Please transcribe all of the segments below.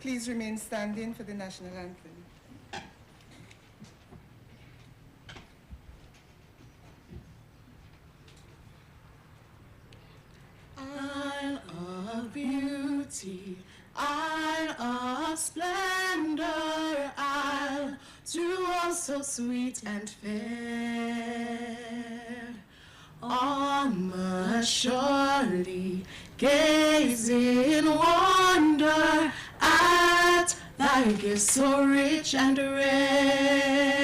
Please remain standing for the national anthem. Isle of beauty, isle of splendor, isle to all so sweet and fair. On must surely gaze in wonder at thy gifts so rich and rare.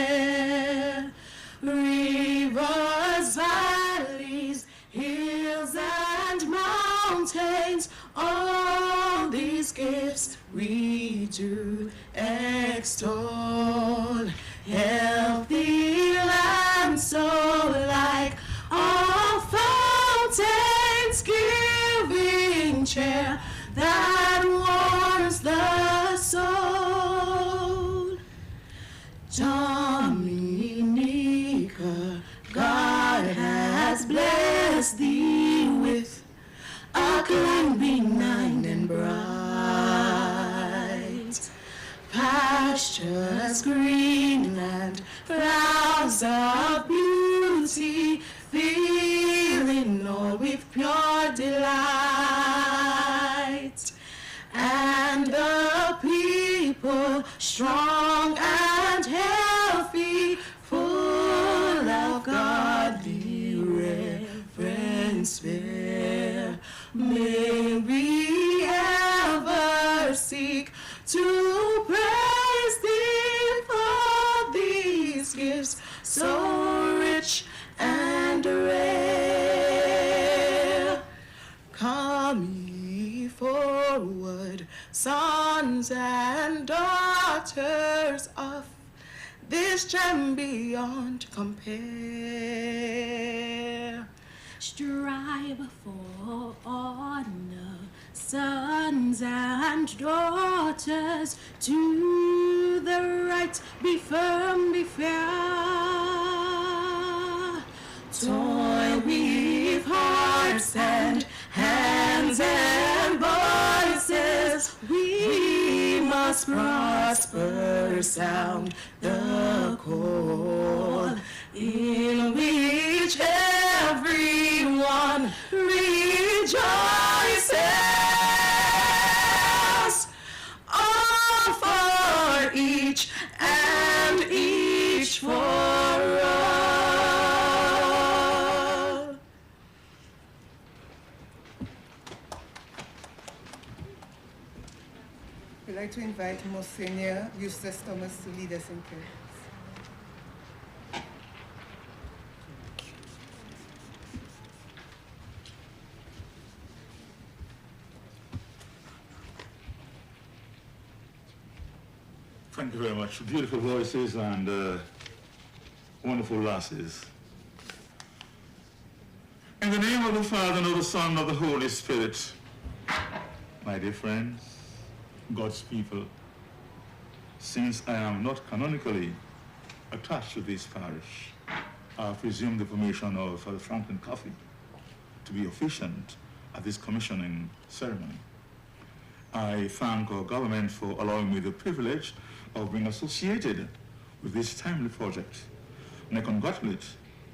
Rivers, valleys, hills and mountains, all these gifts we do extol. Healthy land so like all fountains, giving cheer that warms the soul. Dominica, God has blessed thee with a clime benign and bright, pastures green and flowers of beauty, filling all with pure delight. And the people strong and healthy, full of godly reverence fair. May we ever seek to praise thee for these gifts so rich and rare. Come ye forward, sons and daughters of this gem beyond compare. Strive for honor, sons and daughters, to the right be firm, be fair. Toil with hearts and hands and voices, we must prosper, sound the call, in which everyone rejoices. All for each and each for all. We'd like to invite Monsignor Eustace Thomas to lead us in prayer. Thank you very much. Beautiful voices and wonderful lasses. In the name of the Father, and of the Son, and of the Holy Spirit, my dear friends, God's people, since I am not canonically attached to this parish, I have presumed the permission of Father Franklin Coffey to be officiant at this commissioning ceremony. I thank our government for allowing me the privilege of being associated with this timely project. And I congratulate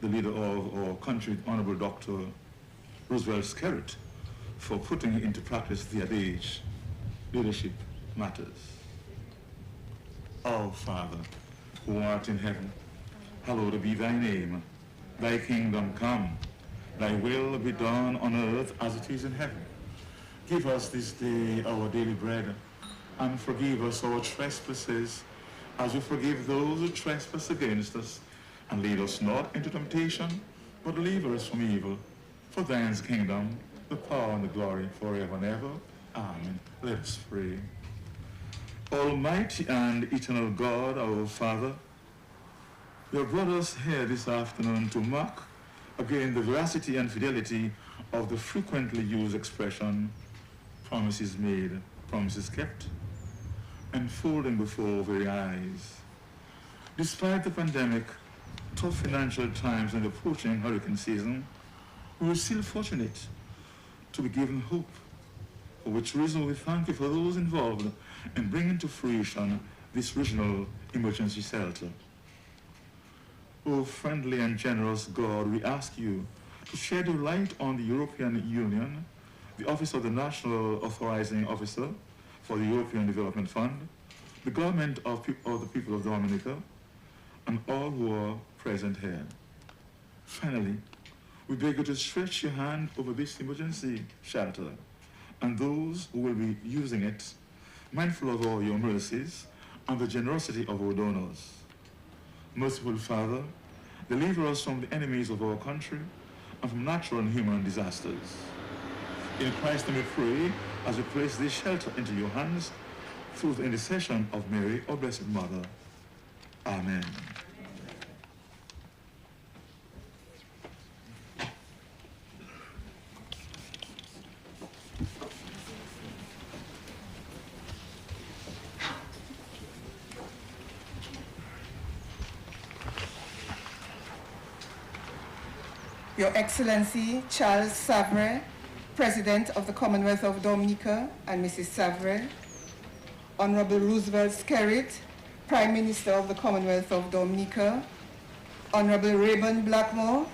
the leader of our country, Honorable Dr. Roosevelt Skerritt, for putting into practice the adage, leadership matters. Our Father, who art in heaven, hallowed be thy name. Thy kingdom come, thy will be done on earth as it is in heaven. Give us this day our daily bread, and forgive us our trespasses, as we forgive those who trespass against us. And lead us not into temptation, but deliver us from evil. For thine is the kingdom, the power, and the glory, forever and ever. Amen. Let us pray. Almighty and eternal God, our Father, you have brought us here this afternoon to mark again the veracity and fidelity of the frequently used expression, promises made, promises kept, unfolding before our very eyes. Despite the pandemic, tough financial times, and approaching hurricane season, we were still fortunate to be given hope for which reason we thank you for those involved in bringing to fruition this regional emergency shelter. O friendly and generous God, we ask you to shed your light on the European Union, the Office of the National Authorizing Officer for the European Development Fund, the government of the people of Dominica, and all who are present here. Finally, we beg you to stretch your hand over this emergency shelter and those who will be using it, mindful of all your mercies and the generosity of our donors. Merciful Father, deliver us from the enemies of our country and from natural and human disasters. In Christ we pray as we place this shelter into your hands through the intercession of Mary, our Blessed Mother. Amen. Your Excellency Charles Savre, President of the Commonwealth of Dominica, and Mrs. Savre, Honorable Roosevelt Skerrit, Prime Minister of the Commonwealth of Dominica, Honorable Rayburn Blackmore,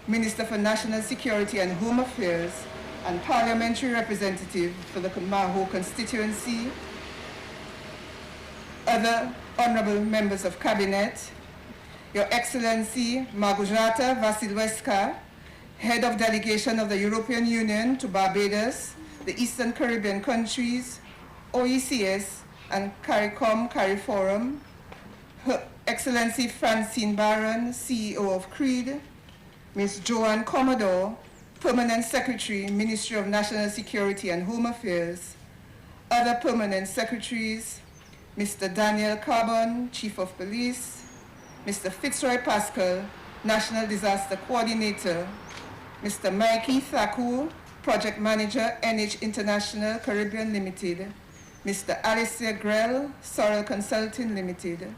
Minister for National Security and Home Affairs, and Parliamentary Representative for the Maho constituency, other Honorable Members of Cabinet, Your Excellency Margojata Vasilevska, Head of Delegation of the European Union to Barbados, the Eastern Caribbean countries, OECS, and CARICOM, Her Excellency Francine Barron, CEO of CREED, Ms. Joanne Commodore, Permanent Secretary, Ministry of National Security and Home Affairs, other Permanent Secretaries, Mr. Daniel Carbon, Chief of Police, Mr. Fitzroy Pascal, National Disaster Coordinator, Mr. Mikey Thakur, Project Manager, NH International Caribbean Limited, Mr. Alistair Grell, Sorrel Consulting Limited,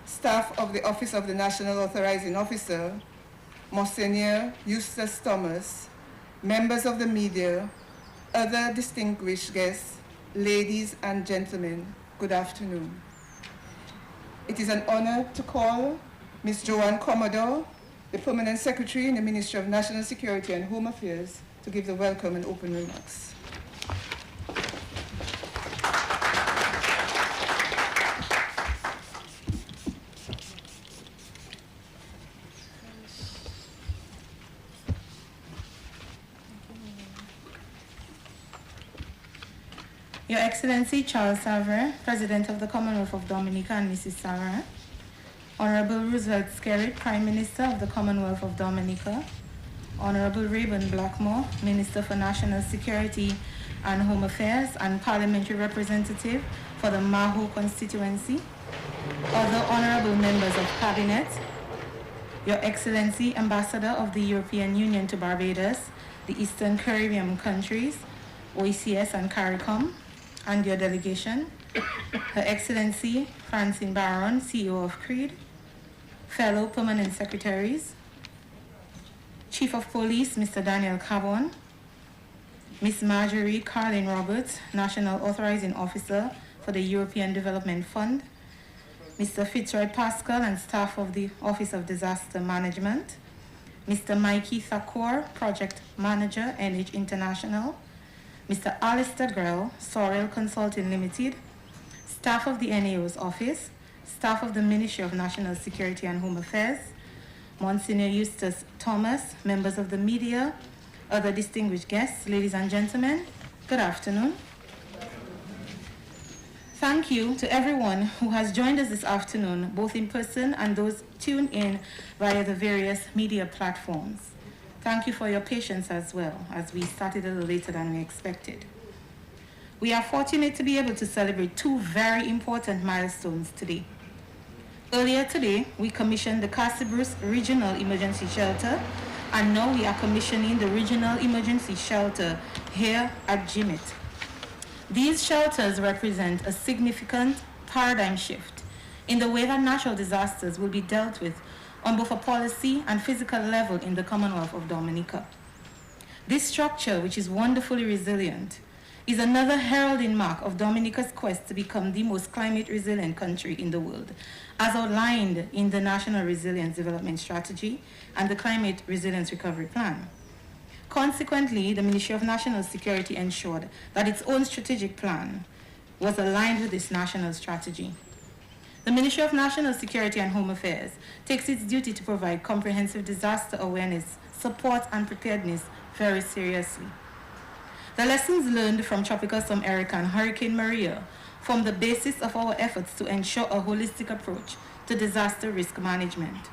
staff of the Office of the National Authorizing Officer, Monsignor Eustace Thomas, members of the media, other distinguished guests, ladies and gentlemen, good afternoon. It is an honor to call Ms. Joanne Commodore, the Permanent Secretary in the Ministry of National Security and Home Affairs, to give the welcome and open remarks. Your Excellency Charles Savre, President of the Commonwealth of Dominica, and Mrs. Savre, Honorable Roosevelt Skerrit, Prime Minister of the Commonwealth of Dominica, Honorable Rayburn Blackmore, Minister for National Security and Home Affairs and Parliamentary Representative for the Maho constituency, other honorable members of Cabinet, Your Excellency Ambassador of the European Union to Barbados, the Eastern Caribbean countries, OECS and CARICOM, and your delegation, Her Excellency Francine Barron, CEO of CREED, fellow permanent secretaries, Chief of Police, Mr. Daniel Carbon, Ms. Marjorie Carlin Roberts, National Authorizing Officer for the European Development Fund, Mr. Fitzroy Pascal and staff of the Office of Disaster Management, Mr. Mikey Thakur, Project Manager, NH International, Mr. Alistair Grell, Sorrel Consulting Limited, staff of the NAO's office, staff of the Ministry of National Security and Home Affairs, Monsignor Eustace Thomas, members of the media, other distinguished guests, ladies and gentlemen, good afternoon. Thank you to everyone who has joined us this afternoon, both in person and those tuned in via the various media platforms. Thank you for your patience as well, as we started a little later than we expected. We are fortunate to be able to celebrate two very important milestones today. Earlier today, we commissioned the Castle Bruce Regional Emergency Shelter, and now we are commissioning the Regional Emergency Shelter here at Jimmit. These shelters represent a significant paradigm shift in the way that natural disasters will be dealt with on both a policy and physical level in the Commonwealth of Dominica. This structure, which is wonderfully resilient, is another heralding mark of Dominica's quest to become the most climate resilient country in the world, as outlined in the National Resilience Development Strategy and the Climate Resilience Recovery Plan. Consequently, the Ministry of National Security ensured that its own strategic plan was aligned with this national strategy. The Ministry of National Security and Home Affairs takes its duty to provide comprehensive disaster awareness, support, and preparedness very seriously. The lessons learned from Tropical Storm Erica and Hurricane Maria form the basis of our efforts to ensure a holistic approach to disaster risk management.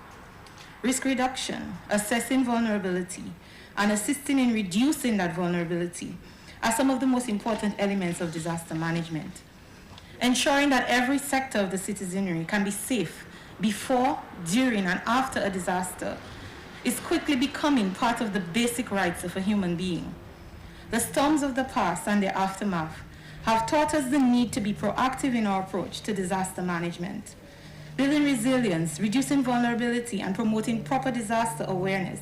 Risk reduction, assessing vulnerability, and assisting in reducing that vulnerability are some of the most important elements of disaster management. Ensuring that every sector of the citizenry can be safe before, during, and after a disaster is quickly becoming part of the basic rights of a human being. The storms of the past and their aftermath have taught us the need to be proactive in our approach to disaster management. Building resilience, reducing vulnerability, and promoting proper disaster awareness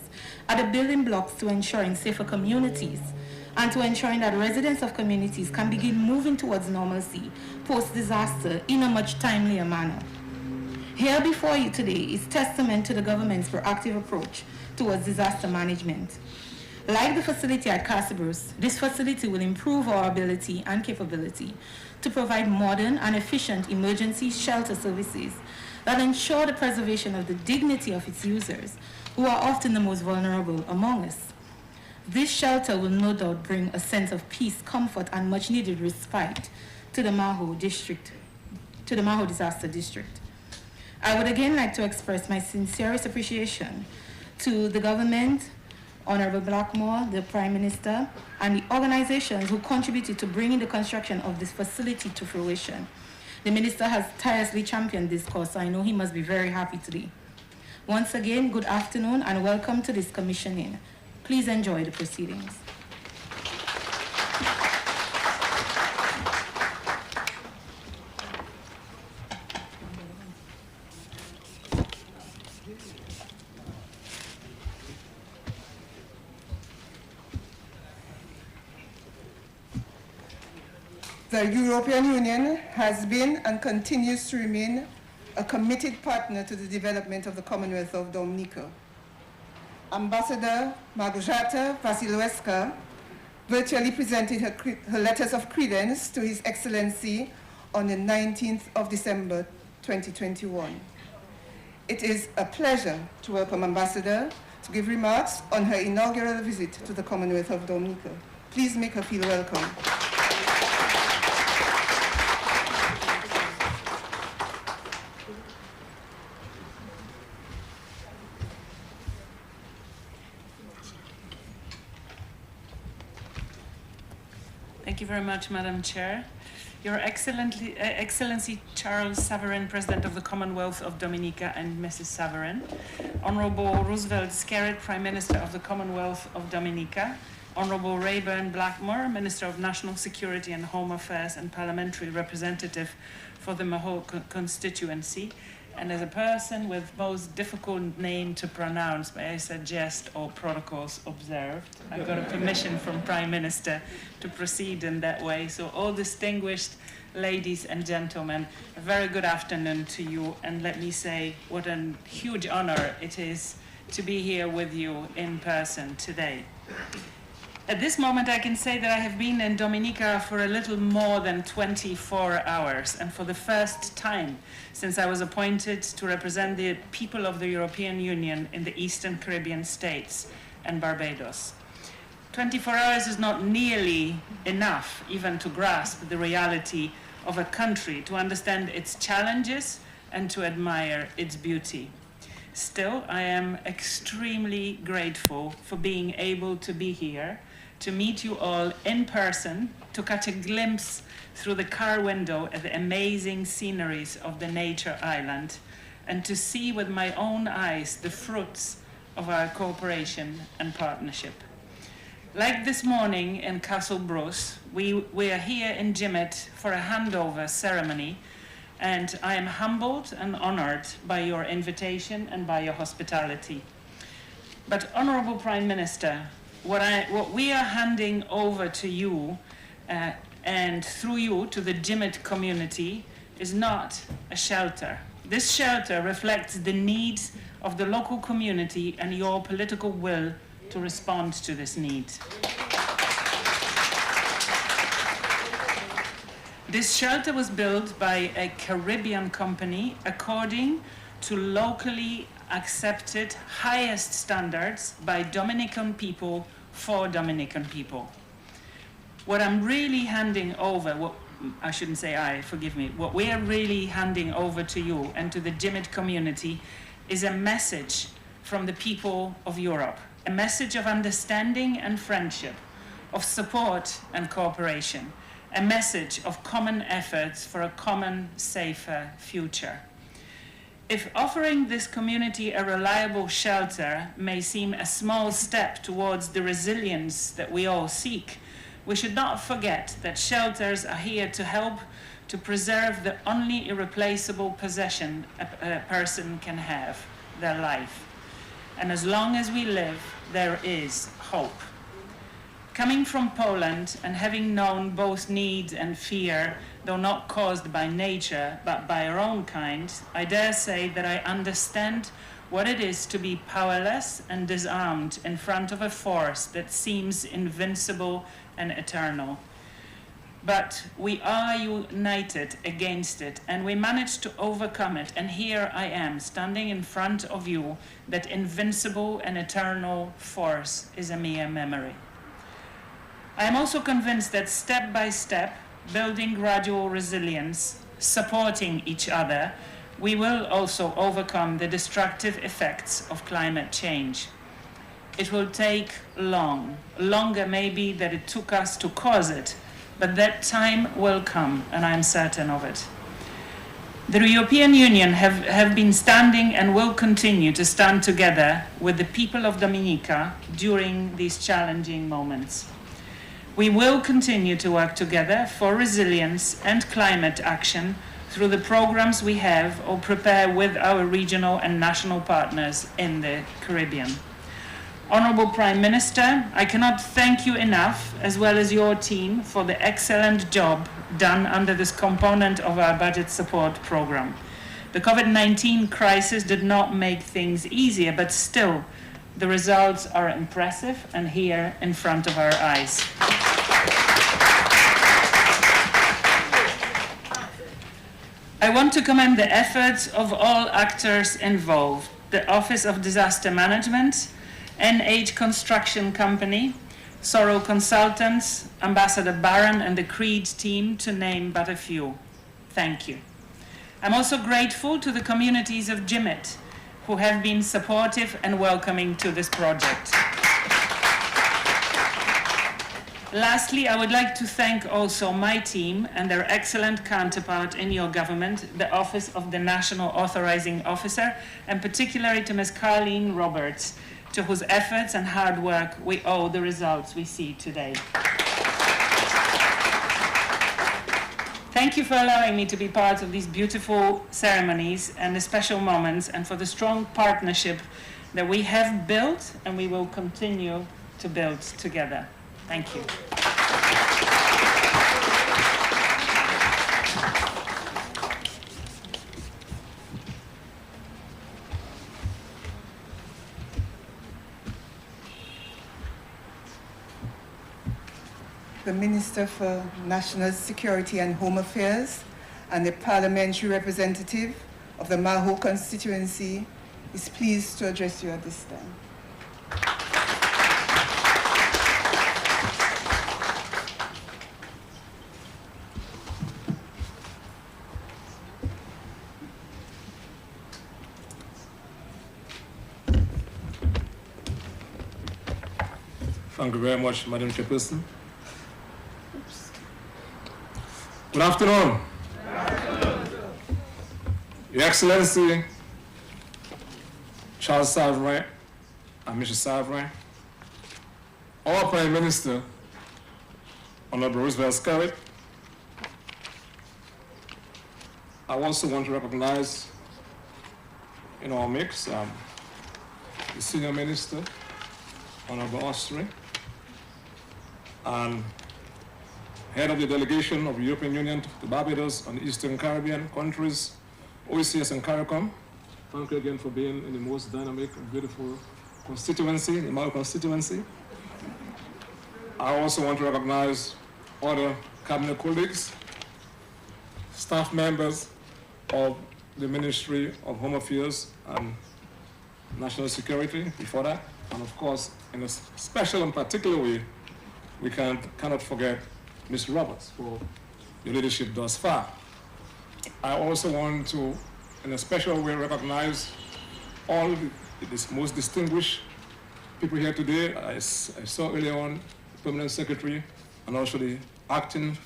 are the building blocks to ensuring safer communities and to ensuring that residents of communities can begin moving towards normalcy post-disaster in a much timelier manner. Here before you today is testament to the government's proactive approach towards disaster management. Like the facility at Casabros, this facility will improve our ability and capability to provide modern and efficient emergency shelter services that ensure the preservation of the dignity of its users, who are often the most vulnerable among us. This shelter will no doubt bring a sense of peace, comfort, and much needed respite to the Maho Disaster District. I would again like to express my sincerest appreciation to the government, Honorable Blackmore, the Prime Minister, and the organizations who contributed to bringing the construction of this facility to fruition. The Minister has tirelessly championed this cause, so I know he must be very happy today. Once again, good afternoon and welcome to this commissioning. Please enjoy the proceedings. The European Union has been and continues to remain a committed partner to the development of the Commonwealth of Dominica. Ambassador Małgorzata Wasilewska virtually presented her letters of credence to His Excellency on the 19th of December 2021. It is a pleasure to welcome Ambassador to give remarks on her inaugural visit to the Commonwealth of Dominica. Please make her feel welcome. Thank you very much, Madam Chair. Your Excellency Charles Savarin, President of the Commonwealth of Dominica, and Mrs. Savarin, Honorable Roosevelt Skerrit, Prime Minister of the Commonwealth of Dominica, Honorable Rayburn Blackmore, Minister of National Security and Home Affairs and Parliamentary Representative for the Maho constituency, and as a person with most difficult name to pronounce, may I suggest all protocols observed. I've got a permission from Prime Minister to proceed in that way. So all distinguished ladies and gentlemen, a very good afternoon to you. And let me say what a huge honor it is to be here with you in person today. At this moment, I can say that I have been in Dominica for a little more than 24 hours, and for the first time since I was appointed to represent the people of the European Union in the Eastern Caribbean states and Barbados. 24 hours is not nearly enough even to grasp the reality of a country, to understand its challenges and to admire its beauty. Still, I am extremely grateful for being able to be here, to meet you all in person, to catch a glimpse through the car window at the amazing sceneries of the nature island, and to see with my own eyes the fruits of our cooperation and partnership. Like this morning in Castle Bruce, we are here in Jimmit for a handover ceremony, and I am humbled and honored by your invitation and by your hospitality. But Honorable Prime Minister, what we are handing over to you and through you to the Jimmit community is not a shelter. This shelter reflects the needs of the local community and your political will to respond to this need. This shelter was built by a Caribbean company according to locally accepted highest standards by Dominican people for Dominican people. What I'm really handing over, what we are really handing over to you and to the Jimmit community is a message from the people of Europe, a message of understanding and friendship, of support and cooperation, a message of common efforts for a common, safer future. If offering this community a reliable shelter may seem a small step towards the resilience that we all seek, we should not forget that shelters are here to help to preserve the only irreplaceable possession a person can have, their life. And as long as we live, there is hope. Coming from Poland and having known both need and fear, though not caused by nature, but by our own kind, I dare say that I understand what it is to be powerless and disarmed in front of a force that seems invincible and eternal. But we are united against it, and we managed to overcome it, and here I am, standing in front of you. That invincible and eternal force is a mere memory. I am also convinced that step by step, building gradual resilience, supporting each other, we will also overcome the destructive effects of climate change. It will take longer maybe than it took us to cause it, but that time will come, and I am certain of it. The European Union have been standing and will continue to stand together with the people of Dominica during these challenging moments. We will continue to work together for resilience and climate action through the programs we have or prepare with our regional and national partners in the Caribbean. Honorable Prime Minister, I cannot thank you enough, as well as your team, for the excellent job done under this component of our budget support program. The COVID-19 crisis did not make things easier, but still, the results are impressive and here in front of our eyes. I want to commend the efforts of all actors involved, the Office of Disaster Management, NH Construction Company, Sorrow Consultants, Ambassador Barron and the Creed team, to name but a few. Thank you. I'm also grateful to the communities of Jimmit, who have been supportive and welcoming to this project. Lastly, I would like to thank also my team and their excellent counterpart in your government, the Office of the National Authorizing Officer, and particularly to Ms. Carleen Roberts, to whose efforts and hard work we owe the results we see today. Thank you for allowing me to be part of these beautiful ceremonies and the special moments, and for the strong partnership that we have built and we will continue to build together. Thank you. The Minister for National Security and Home Affairs and the parliamentary representative of the Maho constituency is pleased to address you at this time. Thank you very much, Madam Chairperson. Good afternoon. Your Excellency, Charles Sovereign and Mr. Sovereign, our Prime Minister, Honorable Roosevelt Skerritt. I also want to recognize in our mix the Senior Minister, Honorable Ostry, and head of the delegation of the European Union to Barbados and the Eastern Caribbean countries, OECS and CARICOM. Thank you again for being in the most dynamic and beautiful constituency, the Mao constituency. I also want to recognize other cabinet colleagues, staff members of the Ministry of Home Affairs and National Security before that. And of course, in a special and particular way, we cannot forget Ms. Roberts for your leadership thus far. I also want to, in a special way, recognize all the most distinguished people here today. I saw earlier on the Permanent Secretary and also the acting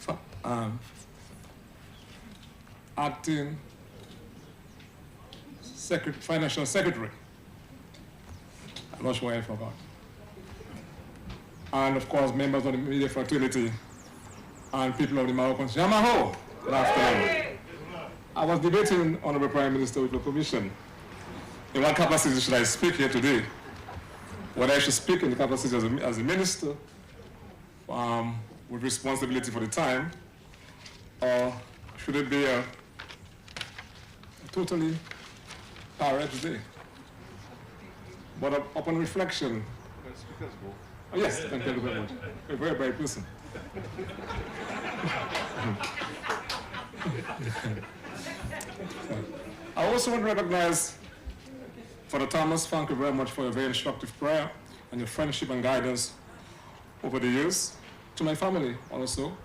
Financial Secretary. I'm not sure why I forgot. And of course, members of the media fraternity and people of the Mao constituency. Yamaho! Good afternoon. I was debating, Honorable Prime Minister, with your permission, in what capacity should I speak here today? Whether I should speak in the capacity as a minister with responsibility for the time, or should it be a totally direct day? But upon reflection, oh yes, thank you very much. A very bright person. I also want to recognize Father Thomas, thank you very much for your very instructive prayer and your friendship and guidance over the years. To my family also,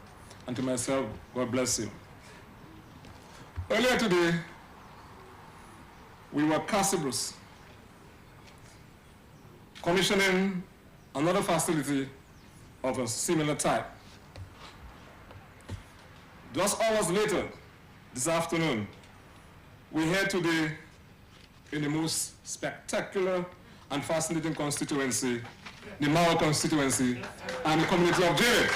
and to myself, God bless you. Earlier today, we were at Casabras, commissioning another facility of a similar type. Just hours later, this afternoon, we're here today in the most spectacular and fascinating constituency, the Mao constituency, and the community of Jimmit.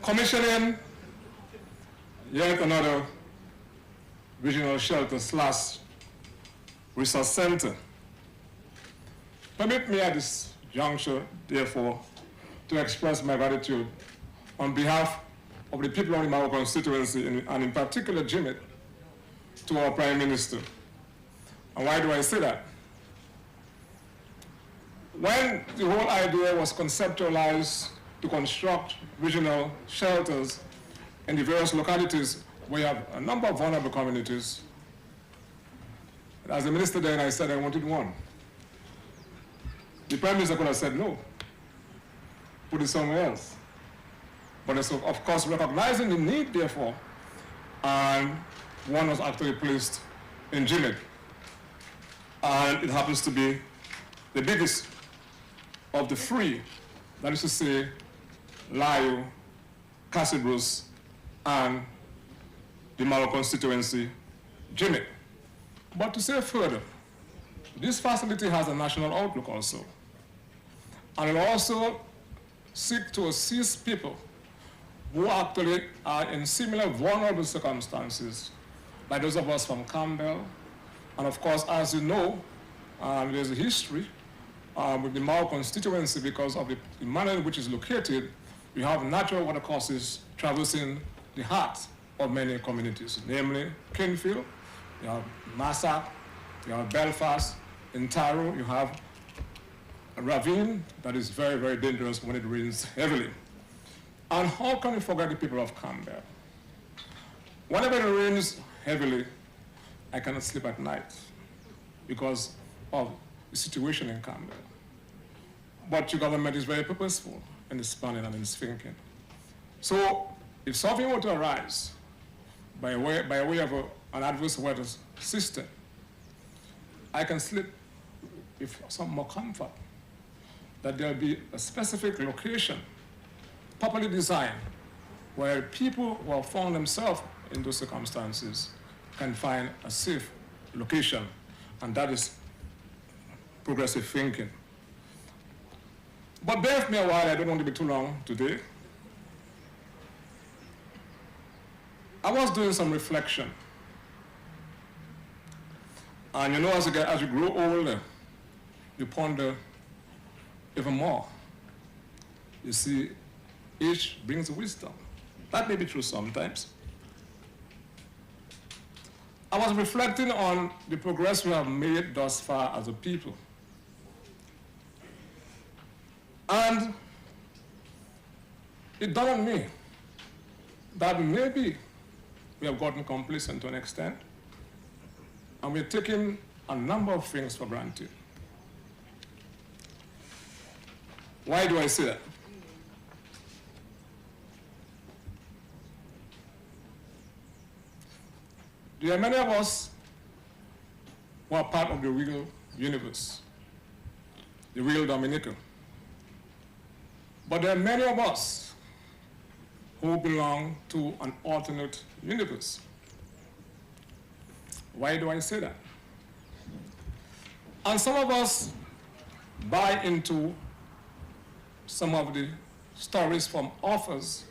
Commissioning yet another regional shelter / resource center. Permit me at this juncture, therefore, to express my gratitude on behalf of the people of the Mao constituency, and in particular Jimmit, to our Prime Minister. And why do I say that? When the whole idea was conceptualized to construct regional shelters in the various localities where you have a number of vulnerable communities, as a minister then I said I wanted one. The Prime Minister could have said no, put it somewhere else. But of course, recognizing the need, therefore, and one was actually placed in Jimmit. And it happens to be the biggest of the three, that is to say, Layo, Casabras, and the Mao constituency, Jimmit. But to say further, this facility has a national outlook also. And it will also seek to assist people who actually are in similar vulnerable circumstances, like those of us from Campbell. And of course, as you know, there's a history with the Mao constituency because of the manner in which it's located. We have natural water courses traversing the heart of many communities, namely Kinfield, you have Massac, you have Belfast, in Taro, you have a ravine that is very, very dangerous when it rains heavily. And how can we forget the people of Campbell? Whenever it rains heavily, I cannot sleep at night because of the situation in Campbell. But your government is very purposeful in its planning and in its thinking. So if something were to arise by way of an adverse weather system, I can sleep with some more comfort that there'll be a specific location, properly designed, where people who have found themselves in those circumstances can find a safe location, and that is progressive thinking. But bear with me a while, I don't want to be too long today. I was doing some reflection. And you know, as you grow older, you ponder even more. You see, age brings wisdom. That may be true sometimes. I was reflecting on the progress we have made thus far as a people. And it dawned on me that maybe we have gotten complacent to an extent, and we're taking a number of things for granted. Why do I say that? There are many of us who are part of the real universe, the real Dominica. But there are many of us who belong to an alternate universe. Why do I say that? And some of us buy into some of the stories from authors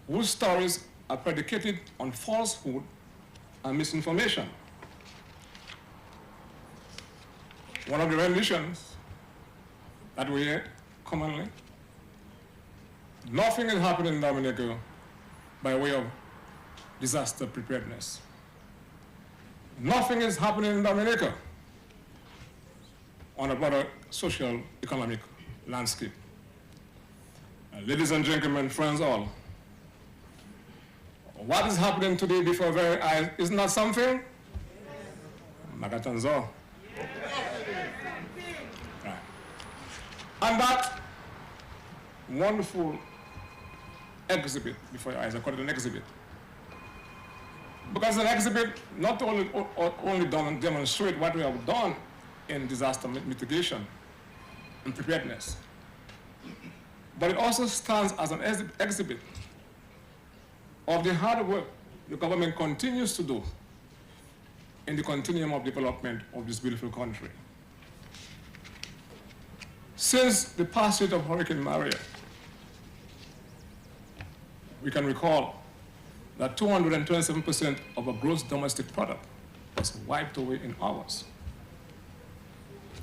whose stories are predicated on falsehood and misinformation. One of the renditions that we hear commonly, nothing is happening in Dominica by way of disaster preparedness. Nothing is happening in Dominica on a broader social, economic landscape. Ladies and gentlemen, friends all, what is happening today before our very eyes, isn't that something? Magatanzo. Right. And that wonderful exhibit before your eyes, I call it an exhibit. Because an exhibit not only demonstrate what we have done in disaster mitigation and preparedness, but it also stands as an exhibit of the hard work the government continues to do in the continuum of development of this beautiful country. Since the passage of Hurricane Maria, we can recall that 227% of our gross domestic product was wiped away in hours.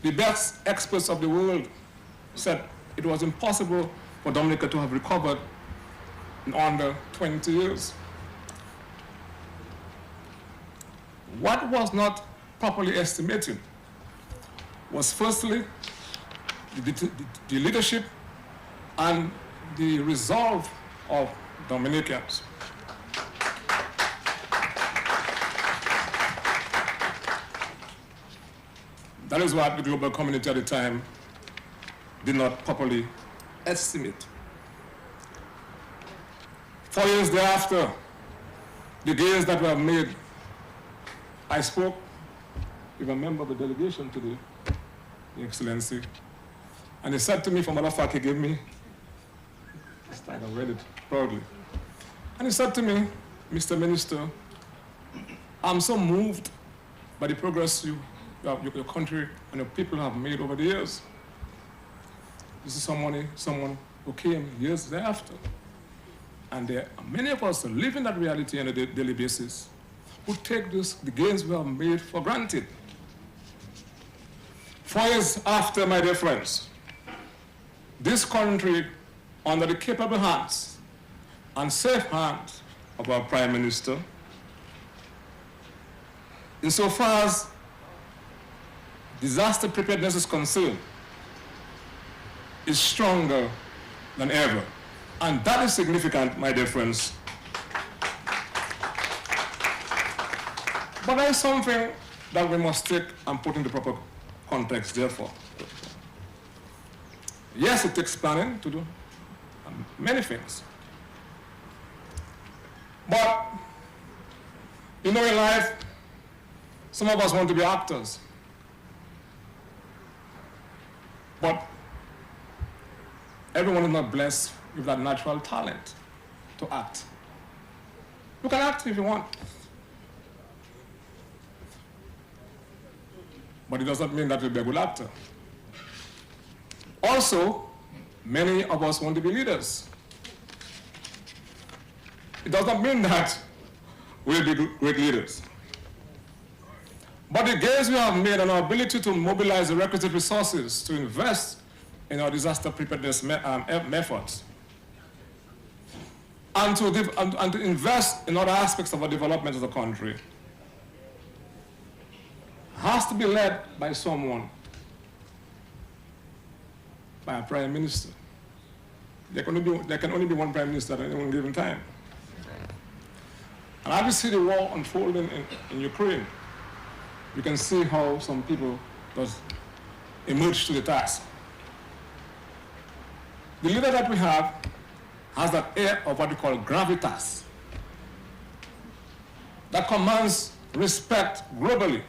The best experts of the world said it was impossible for Dominica to have recovered in under 20 years. What was not properly estimated was firstly the leadership and the resolve of Dominicans. That is what the global community at the time did not properly estimate. 4 years thereafter, the gains that were made, I spoke with a member of the delegation today, Your Excellency, and he said to me, for matter of fact, he gave me, I read it proudly, and he said to me, Mr. Minister, I'm so moved by the progress your country and your people have made over the years. This is someone who came years thereafter. And there are many of us who live in that reality on a daily basis who take the gains we have made for granted. 4 years after, my dear friends, this country, under the capable hands and safe hands of our Prime Minister, insofar as disaster preparedness is concerned, is stronger than ever. And that is significant, my dear friends. But there is something that we must take and put in the proper context, therefore. Yes, it takes planning to do many things. But, you know, in life, some of us want to be actors. But everyone is not blessed with that natural talent to act. You can act if you want. But it doesn't mean that you'll be a good actor. Also, many of us want to be leaders. It doesn't mean that we'll be great leaders. But the gains we have made and our ability to mobilize the requisite resources to invest in our disaster preparedness efforts, and to invest in other aspects of the development of the country has to be led by someone, by a prime minister. There can only be one prime minister at any one given time. And as we see the war unfolding in Ukraine, we can see how some people just emerge to the task. The leader that we have has that air of what we call gravitas that commands respect globally.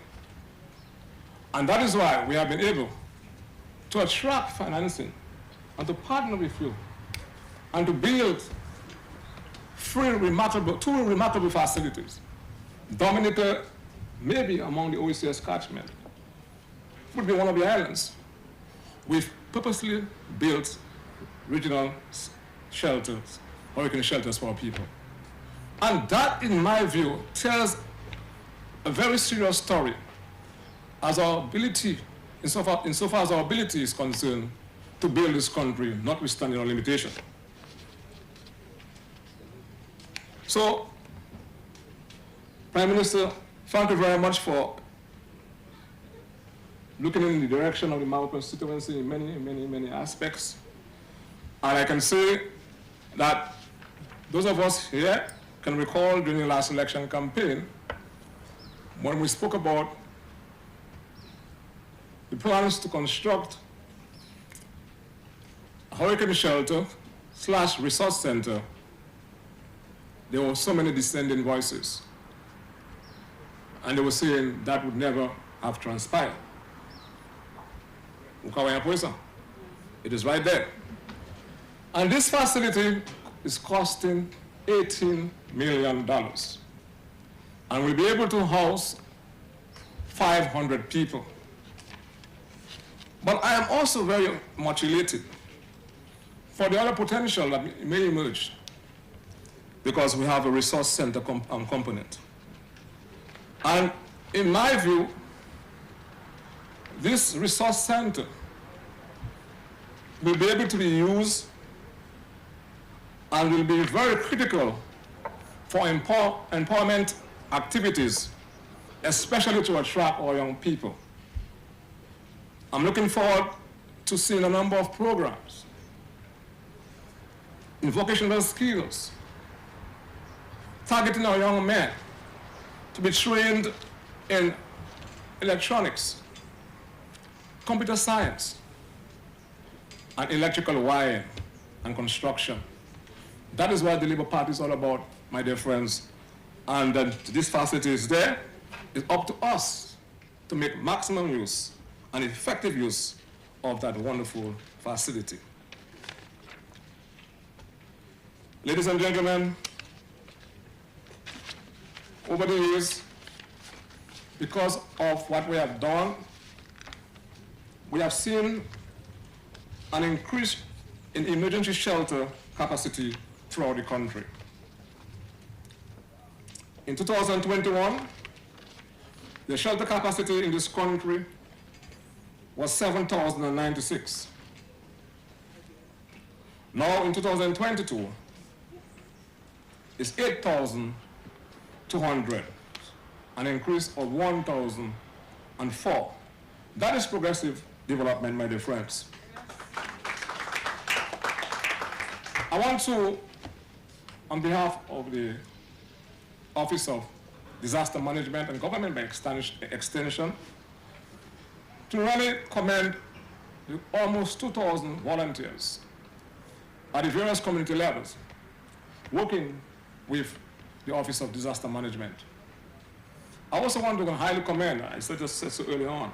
And that is why we have been able to attract financing and to partner with you and to build two remarkable facilities. Dominica may be among the OECS catchment, would be one of the islands. We've purposely built regional shelters, hurricane shelters for our people. And that, in my view, tells a very serious story as our ability, insofar as our ability is concerned, to build this country, notwithstanding our limitation. So, Prime Minister, thank you very much for looking in the direction of the Mau constituency in many aspects. And I can say that those of us here can recall during the last election campaign when we spoke about the plans to construct a hurricane shelter / resource center. There were so many dissenting voices. And they were saying that would never have transpired. It is right there. And this facility is costing $18 million. And we'll be able to house 500 people. But I am also very much elated for the other potential that may emerge because we have a resource center component. And in my view, this resource center will be able to be used and will be very critical for empowerment activities, especially to attract our young people. I'm looking forward to seeing a number of programs in vocational skills, targeting our young men to be trained in electronics, computer science, and electrical wiring and construction. That is what the Labour Party is all about, my dear friends. And this facility is there. It's up to us to make maximum use and effective use of that wonderful facility. Ladies and gentlemen, over the years, because of what we have done, we have seen an increase in emergency shelter capacity throughout the country. In 2021, the shelter capacity in this country was 7,096. Now in 2022, it's 8,200, an increase of 1,004. That is progressive development, my dear friends. I want to, on behalf of the Office of Disaster Management and Government by extension, to really commend the almost 2,000 volunteers at the various community levels working with the Office of Disaster Management. I also want to highly commend, I just said so early on,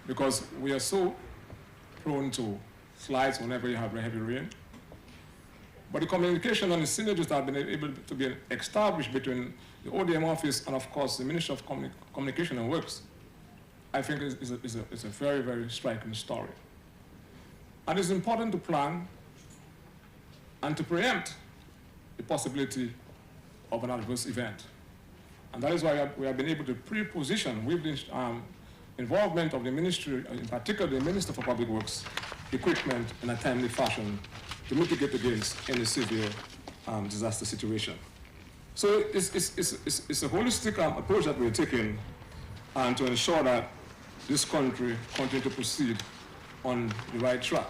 because we are so prone to slides whenever you have heavy rain. But the communication and the synergies that have been able to be established between the ODM office and, of course, the Ministry of Communication and Works, I think is a very, very striking story. And it's important to plan and to preempt the possibility of an adverse event. And that is why we have been able to pre-position with the involvement of the ministry, in particular the Minister for Public Works, equipment in a timely fashion to mitigate against any severe disaster situation. So it's a holistic approach that we're taking to ensure that this country continues to proceed on the right track.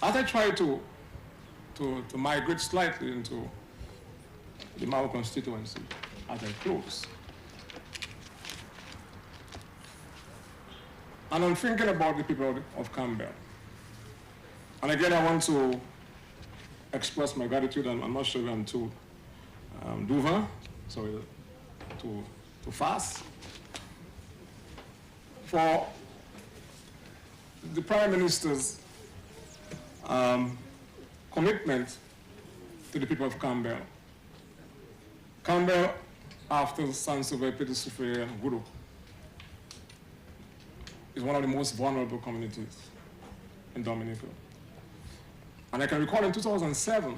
As I try to migrate slightly into the Mao constituency as I close, and I'm thinking about the people of Campbell. And again, I want to express my gratitude, and I'm not sure if I'm too too fast, for the Prime Minister's commitment to the people of Campbell. Campbell, after Sansouvé, Petit Soufrière, and Guru, is one of the most vulnerable communities in Dominica. And I can recall in 2007,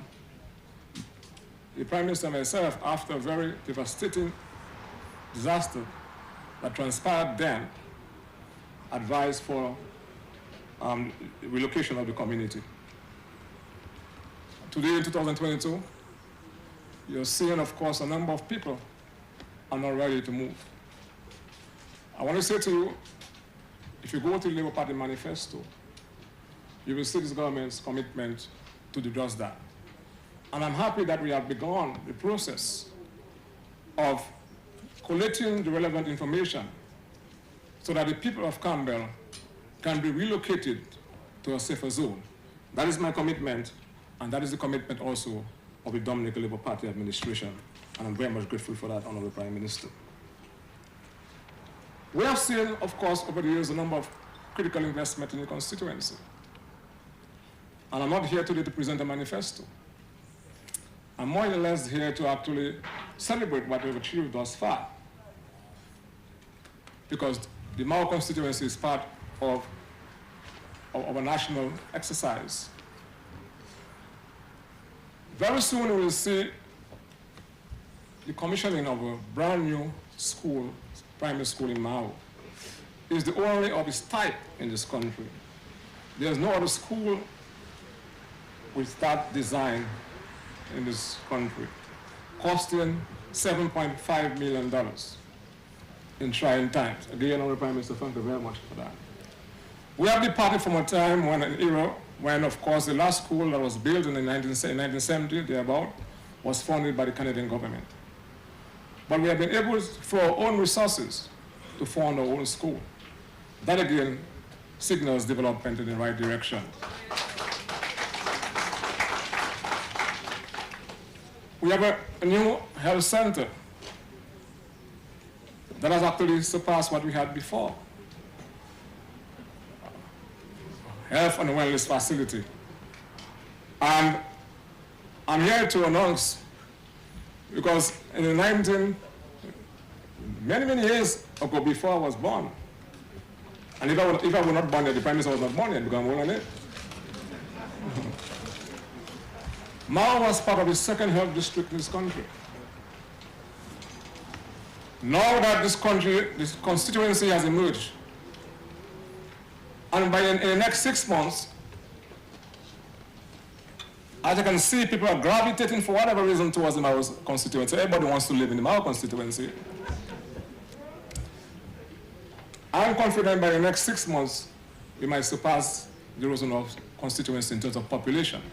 the Prime Minister and myself, after a very devastating disaster that transpired then, advised for relocation of the community. Today, in 2022, you're seeing, of course, a number of people are not ready to move. I want to say to you, if you go to the Labour Party manifesto, you will see this government's commitment to do just that. And I'm happy that we have begun the process of collecting the relevant information so that the people of Campbell can be relocated to a safer zone. That is my commitment, and that is the commitment also of the Dominica Labour Party administration. And I'm very much grateful for that, Honourable Prime Minister. We have seen, of course, over the years, a number of critical investment in the constituency. And I'm not here today to present a manifesto. I'm more or less here to actually celebrate what we've achieved thus far. Because the Mao constituency is part of a national exercise. Very soon we will see the commissioning of a brand new school, primary school in Mao. It's the only of its type in this country. There's no other school with that design in this country, costing $7.5 million in trying times. Again, Honourable Prime Minister, thank you very much for that. We have departed from a time when an era when, of course, the last school that was built in the 1970, thereabout, was funded by the Canadian government. But we have been able, through our own resources, to fund our own school. That, again, signals development in the right direction. We have a new health center that has actually surpassed what we had before. Health and wellness facility. And I'm here to announce, because in the many years ago, before I was born, and if I were not born yet, the Prime Minister was not born yet, because I'm well on it. Mao was part of the second health district in this country. Now that this constituency has emerged, and in the next 6 months, as you can see, people are gravitating for whatever reason towards the Mao constituency. Everybody wants to live in the Mao constituency. I'm confident by the next 6 months, we might surpass the Rosenhoff constituency in terms of population.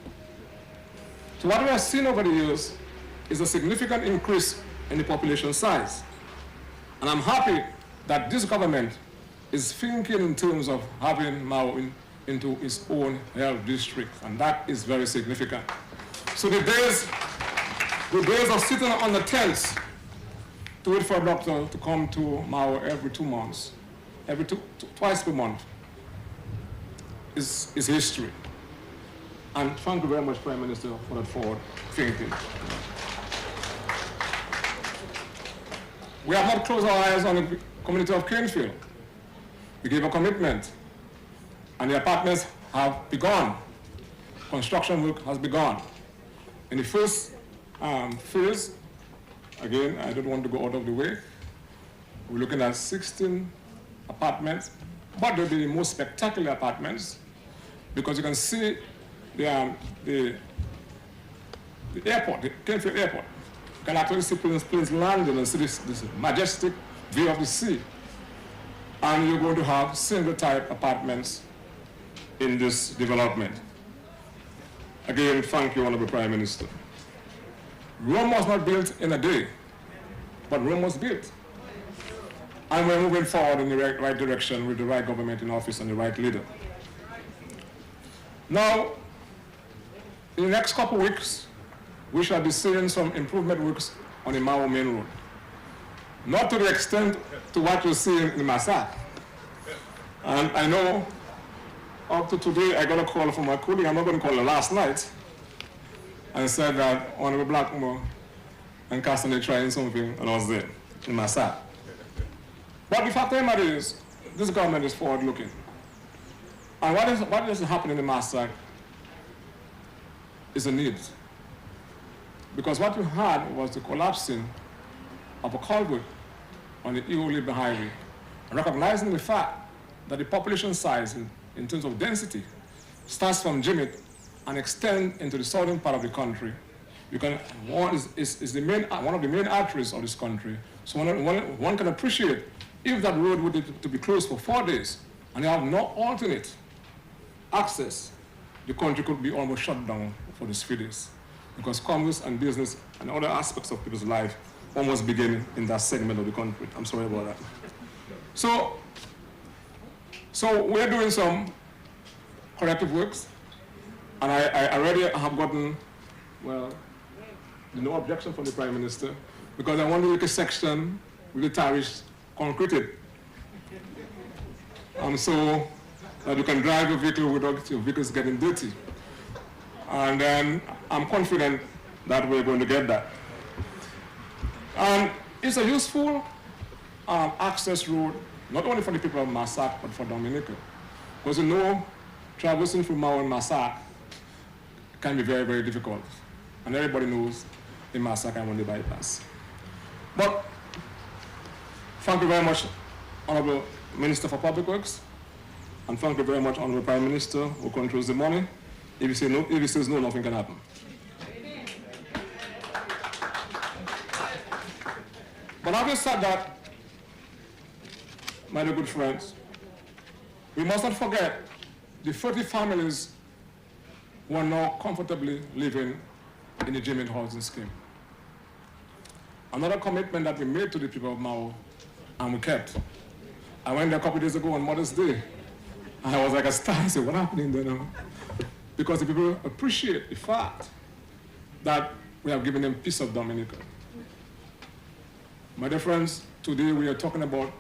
So what we have seen over the years is a significant increase in the population size. And I'm happy that this government is thinking in terms of having Mao into its own health district, and that is very significant. So the days of sitting on the tents to wait for a doctor to come to Mao every 2 months, twice per month, is history. And thank you very much, Prime Minister, for that forward thinking. We have not closed our eyes on the community of Canefield. We gave a commitment, and the apartments have begun. Construction work has begun. In the first phase, again, I don't want to go out of the way, we're looking at 16 apartments but they'll be the most spectacular apartments because you can see the airport, the Kenfield Airport. You can actually see planes landing and see this majestic view of the sea. And you're going to have single type apartments in this development. Again, thank you, Honorable Prime Minister. Rome was not built in a day, but Rome was built. And we're moving forward in the right direction with the right government in office and the right leader. Now, in the next couple of weeks, we shall be seeing some improvement works on the Mao Main Road. Not to the extent to what you're seeing in Massac. And I know up to today, I got a call from my colleague, I'm not going to call her last night, and said that Honorable Blackmore and Castanet trying something, and I was there in Massac. But the fact of the matter is, this government is forward-looking. And what is happening in Massac is a need. Because what we had was the collapsing of a culvert on the Eagle Highway, and recognizing the fact that the population size in terms of density starts from Jimmit and extend into the southern part of the country. One is one of the main arteries of this country. So one can appreciate if that road were to be closed for 4 days and they have no alternate access, the country could be almost shut down for these 3 days. Because commerce and business and other aspects of people's life almost begin in that segment of the country. I'm sorry about that. So we're doing some corrective works, and I already have gotten, well, no objection from the Prime Minister, because I want to make a section with the tariffs concreted. So that you can drive your vehicle without your vehicles getting dirty. And then I'm confident that we're going to get that. And it's a useful access road, not only for the people of Massac, but for Dominica. Because you know, traversing through Mao and Massac can be very, very difficult. And everybody knows in Massac I want the bypass. But thank you very much, Honorable Minister for Public Works. And thank you very much, Honorable Prime Minister, who controls the money. If he says no, nothing can happen. But having said that, my dear good friends, we must not forget the 30 families who are now comfortably living in the Jimmit housing scheme. Another commitment that we made to the people of Mao, and we kept. I went there a couple of days ago on Mother's Day. I was like a star. I said, what happened there now? Because the people appreciate the fact that we have given them peace of Dominica. My dear friends, today we are talking about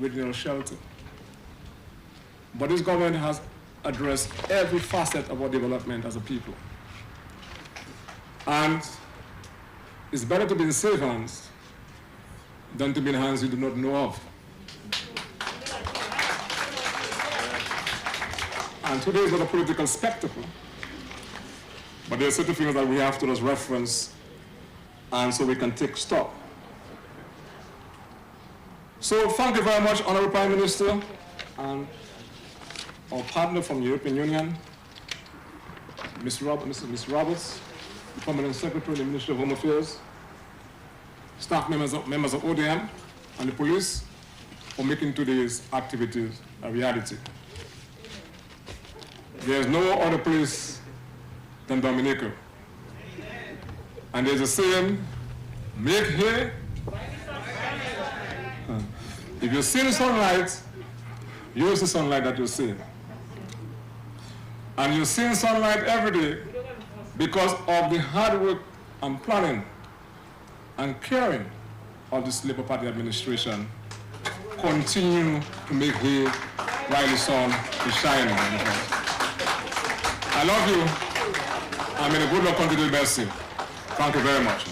original shelter. But this government has addressed every facet of our development as a people. And it's better to be in safe hands than to be in hands you do not know of. And today is not a political spectacle, but there are certain things that we have to just reference, and so we can take stock. So thank you very much, Honorable Prime Minister, and our partner from the European Union, Ms. Roberts, the Permanent Secretary of the Ministry of Home Affairs, staff members of ODM, and the police for making today's activities a reality. There's no other place than Dominica. And there's a saying, make hay. If you see the sunlight, use the sunlight that you see. And you're seeing sunlight every day because of the hard work and planning and caring of this Labour Party administration. Continue to make hay while the sun is shining. I love you, and may the good Lord continue to bless you. Thank you very much.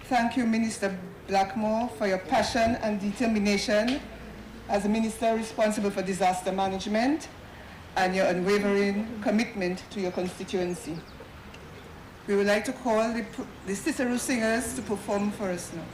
Thank you, Minister Blackmore, for your passion and determination as the Minister responsible for disaster management and your unwavering commitment to your constituency. We would like to call the Cicero Singers to perform for us now.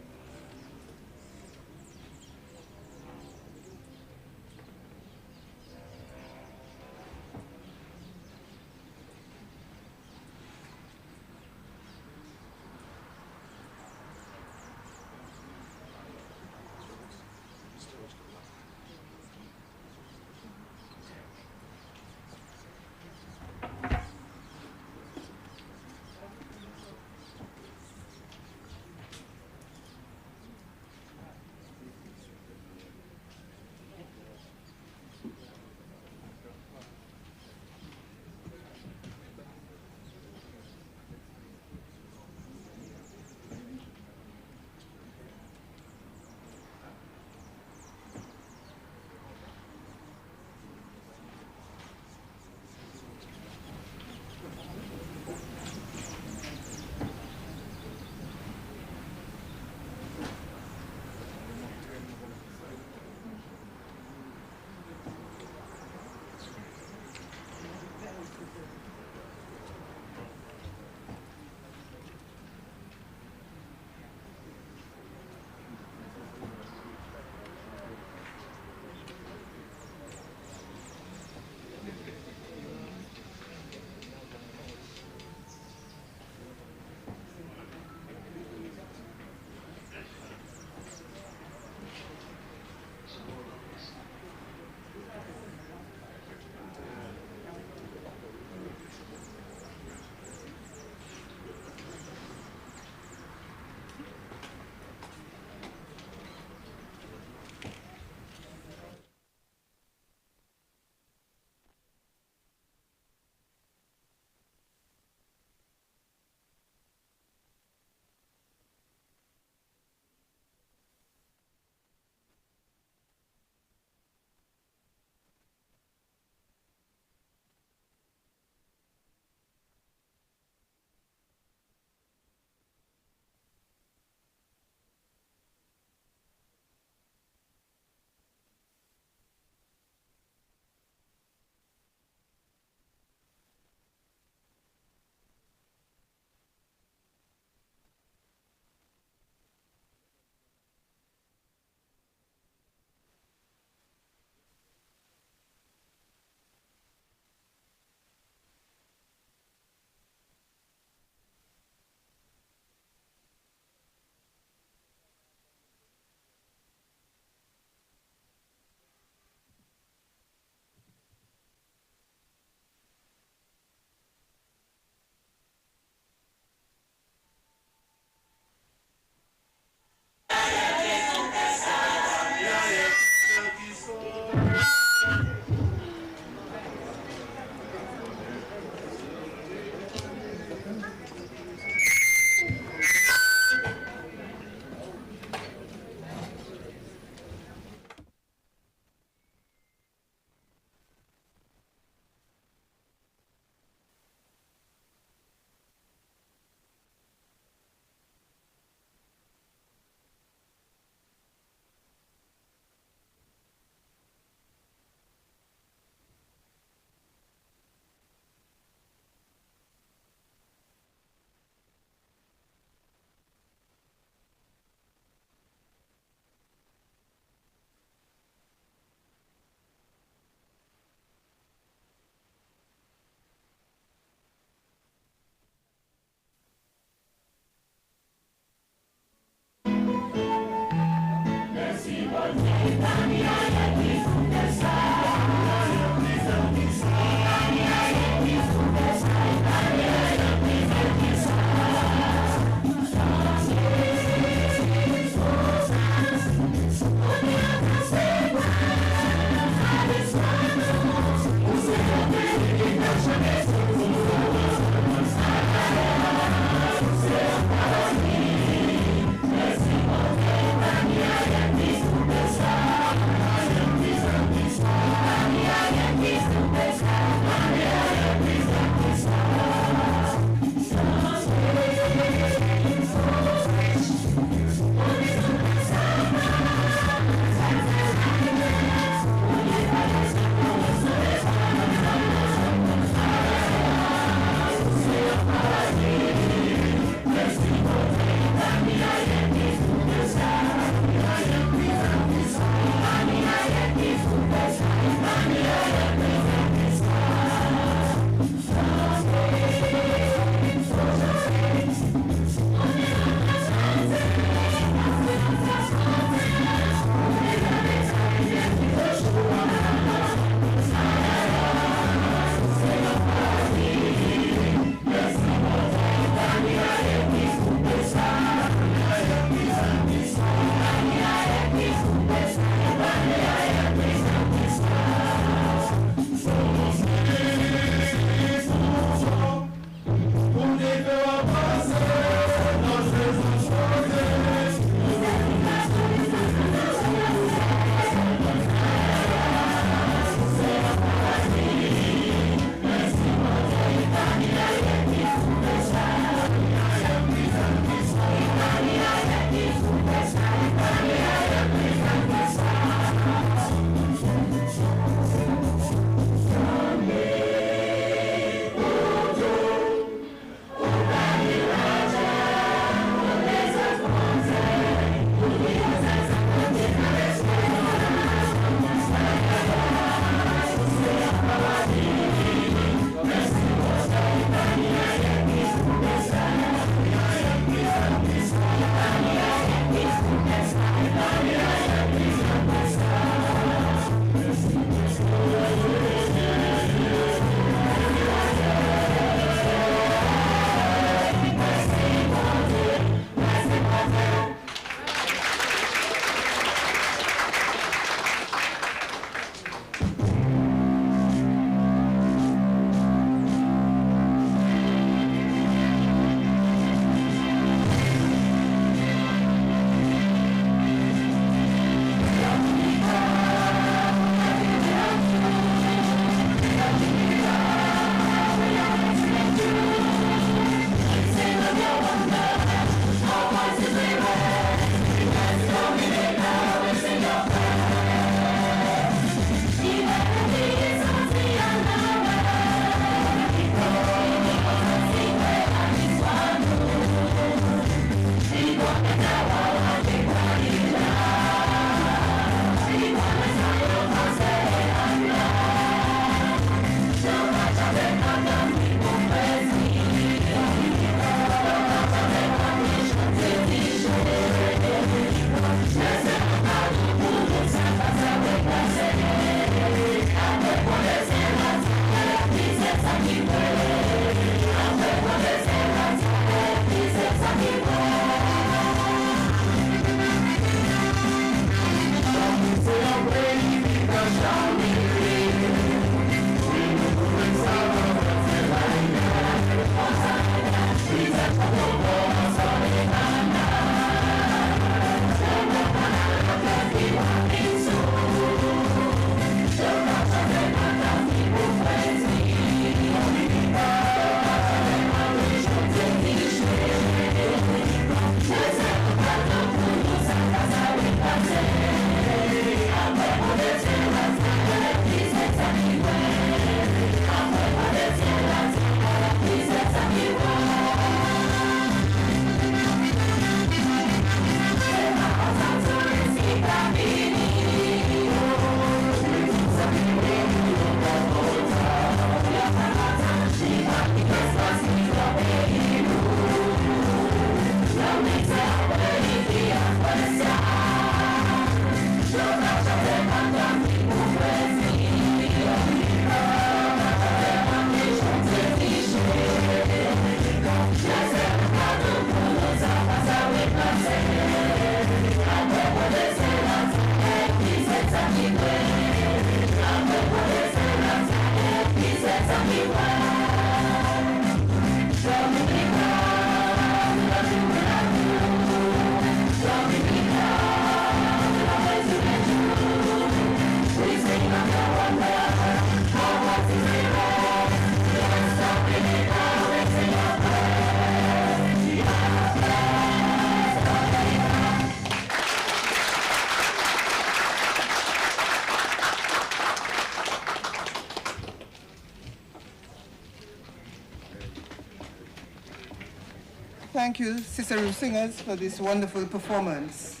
Thank you, Cicero Singers, for this wonderful performance.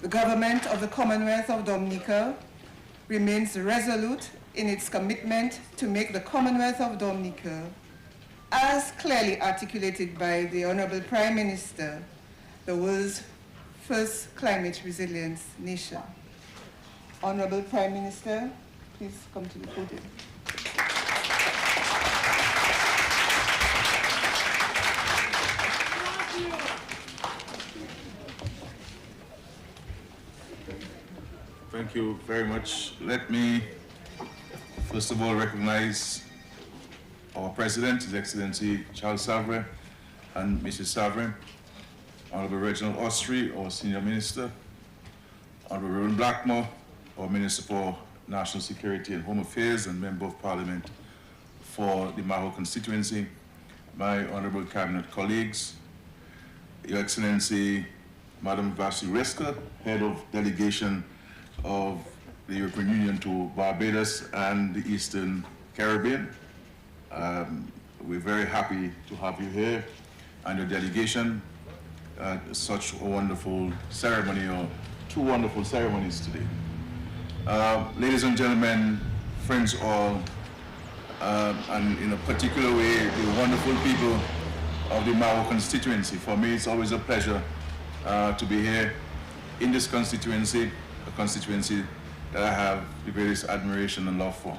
The government of the Commonwealth of Dominica remains resolute in its commitment to make the Commonwealth of Dominica, as clearly articulated by the Honorable Prime Minister, the world's first climate resilience nation. Honorable Prime Minister, please come to the podium. Thank you very much. Let me first of all recognize our President, His Excellency Charles Savary and Mrs. Savary, Honorable Reginald Ostry, our Senior Minister, Honorable Reverend Blackmore, our Minister for National Security and Home Affairs and Member of Parliament for the Maho constituency, my Honorable Cabinet colleagues, Your Excellency Madam Vasilevska, Head of Delegation of the European Union to Barbados and the Eastern Caribbean. We're very happy to have you here and your delegation at such a wonderful ceremony, or two wonderful ceremonies today. Ladies and gentlemen, friends all, and in a particular way, the wonderful people of the Maho constituency. For me, it's always a pleasure to be here in this constituency, a constituency that I have the greatest admiration and love for.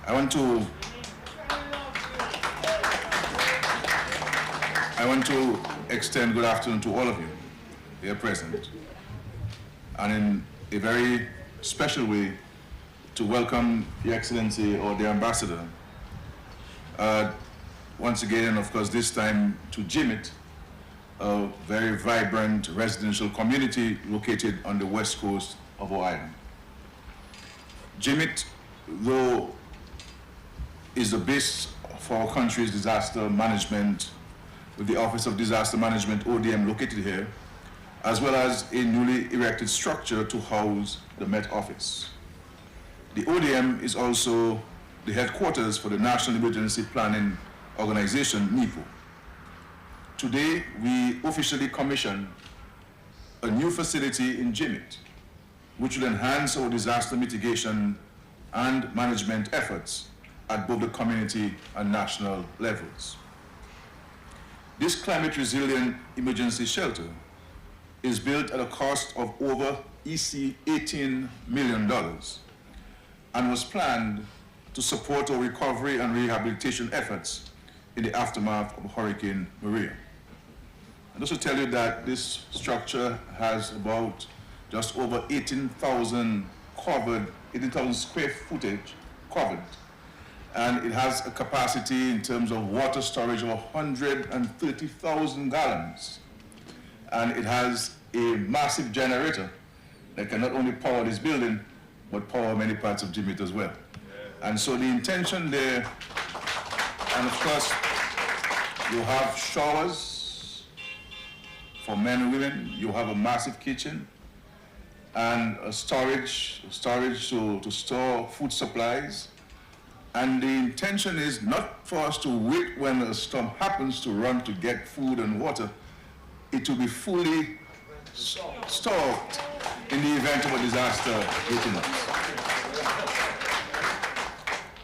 I want to extend good afternoon to all of you here present, and in a very special way to welcome Your Excellency or the Ambassador once again, of course this time to Jimmit, a very vibrant residential community located on the west coast of our island. Jimmit, though, is the base for our country's disaster management, with the Office of Disaster Management, ODM, located here, as well as a newly erected structure to house the Met Office. The ODM is also the headquarters for the National Emergency Planning Organization, NEPO. Today, we officially commissioned a new facility in Jimmit, which will enhance our disaster mitigation and management efforts at both the community and national levels. This climate resilient emergency shelter is built at a cost of over $18 million and was planned to support our recovery and rehabilitation efforts in the aftermath of Hurricane Maria. And just to tell you that this structure has about just over 18,000 square footage covered. And it has a capacity in terms of water storage of 130,000 gallons. And it has a massive generator that can not only power this building, but power many parts of Jimmit as well. And so the intention there, and of course, you have showers for men and women, you have a massive kitchen, and a storage to store food supplies. And the intention is not for us to wait when a storm happens to run to get food and water. It will be fully stocked in the event of a disaster hitting us.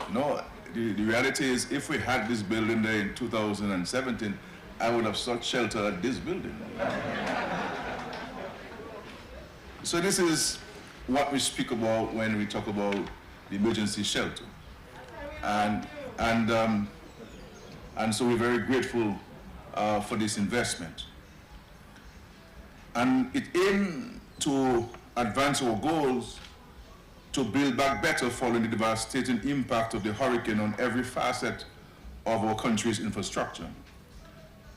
You know, the reality is, if we had this building there in 2017, I would have sought shelter at this building. So this is what we speak about when we talk about the emergency shelter. And so we're very grateful for this investment. And it aims to advance our goals to build back better following the devastating impact of the hurricane on every facet of our country's infrastructure,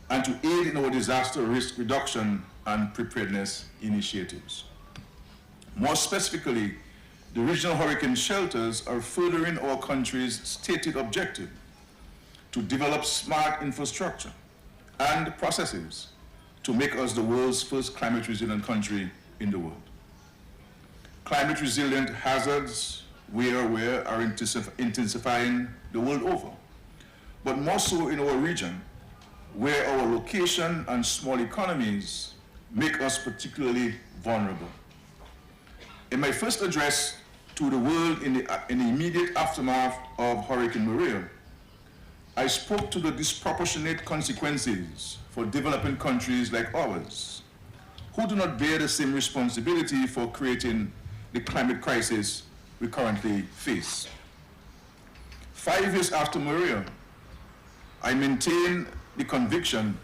and to aid in our disaster risk reduction and preparedness initiatives. More specifically, the regional hurricane shelters are furthering our country's stated objective to develop smart infrastructure and processes to make us the world's first climate resilient country in the world. Climate resilient hazards, we are aware, are intensifying the world over, but more so in our region, where our location and small economies make us particularly vulnerable. In my first address to the world in the immediate aftermath of Hurricane Maria, I spoke to the disproportionate consequences for developing countries like ours, who do not bear the same responsibility for creating the climate crisis we currently face. 5 years after Maria, I maintain the conviction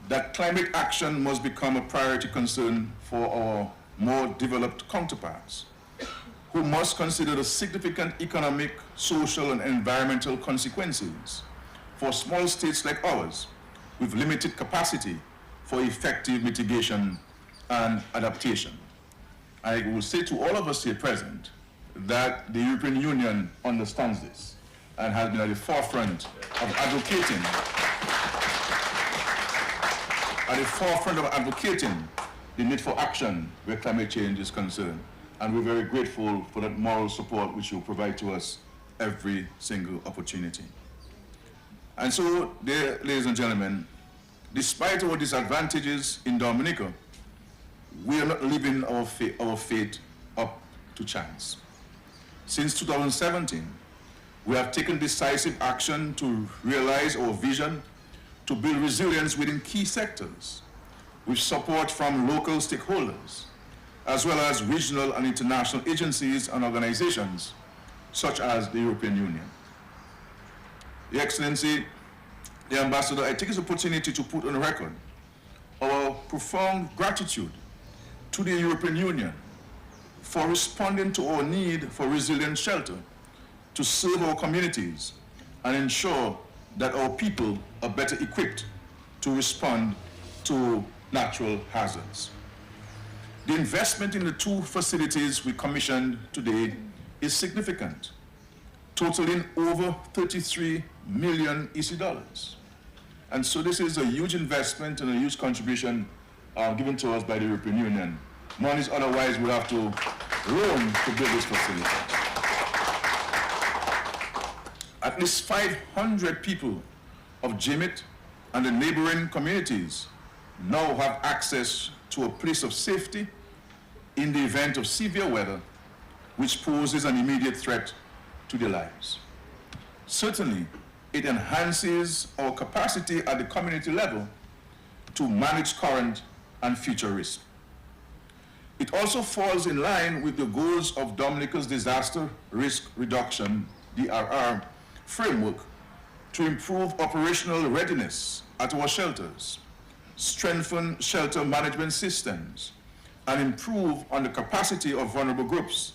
that climate action must become a priority concern for our more developed counterparts, who must consider the significant economic, social, and environmental consequences for small states like ours with limited capacity for effective mitigation and adaptation. I will say to all of us here present that the European Union understands this and has been at the forefront of advocating the need for action where climate change is concerned. And we're very grateful for that moral support which you provide to us every single opportunity. And so, dear ladies and gentlemen, despite our disadvantages in Dominica, we are not leaving our fate up to chance. Since 2017, we have taken decisive action to realize our vision to build resilience within key sectors, with support from local stakeholders, as well as regional and international agencies and organizations, such as the European Union. Your Excellency, the Ambassador, I take this opportunity to put on record our profound gratitude to the European Union for responding to our need for resilient shelter to serve our communities and ensure that our people are better equipped to respond to natural hazards. The investment in the 2 facilities we commissioned today is significant, totaling over 33 million EC dollars. And so this is a huge investment and a huge contribution given to us by the European Union. Monies otherwise would have to loan to build this facility. At least 500 people of Jimmit and the neighboring communities now have access to a place of safety in the event of severe weather, which poses an immediate threat to their lives. Certainly, it enhances our capacity at the community level to manage current and future risk. It also falls in line with the goals of Dominica's Disaster Risk Reduction, DRR, framework to improve operational readiness at our shelters, strengthen shelter management systems, and improve on the capacity of vulnerable groups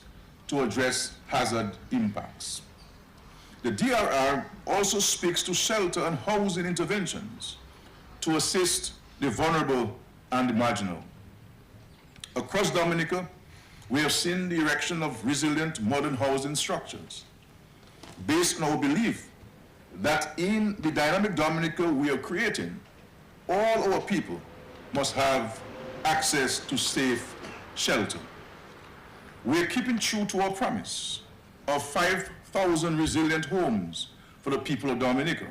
to address hazard impacts. The DRR also speaks to shelter and housing interventions to assist the vulnerable and the marginal. Across Dominica, we have seen the erection of resilient modern housing structures based on our belief that in the dynamic Dominica we are creating, all our people must have access to safe shelter. We are keeping true to our promise of 5,000 resilient homes for the people of Dominica,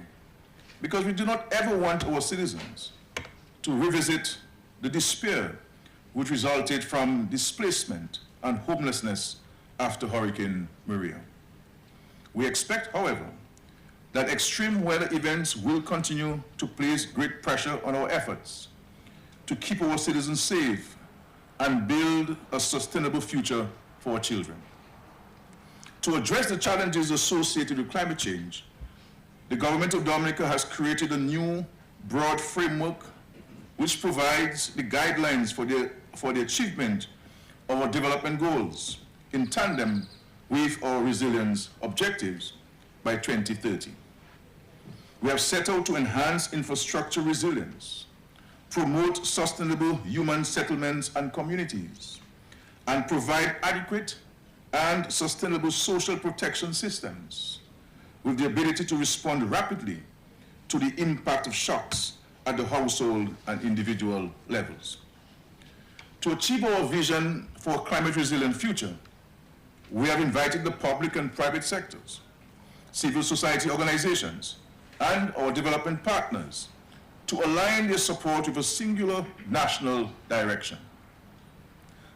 because we do not ever want our citizens to revisit the despair which resulted from displacement and homelessness after Hurricane Maria. We expect, however, that extreme weather events will continue to place great pressure on our efforts to keep our citizens safe and build a sustainable future for our children. To address the challenges associated with climate change, the government of Dominica has created a new broad framework which provides the guidelines for the achievement of our development goals in tandem with our resilience objectives by 2030. We have set out to enhance infrastructure resilience, promote sustainable human settlements and communities, and provide adequate and sustainable social protection systems with the ability to respond rapidly to the impact of shocks at the household and individual levels. To achieve our vision for a climate resilient future, we have invited the public and private sectors, civil society organizations, and our development partners to align their support with a singular national direction.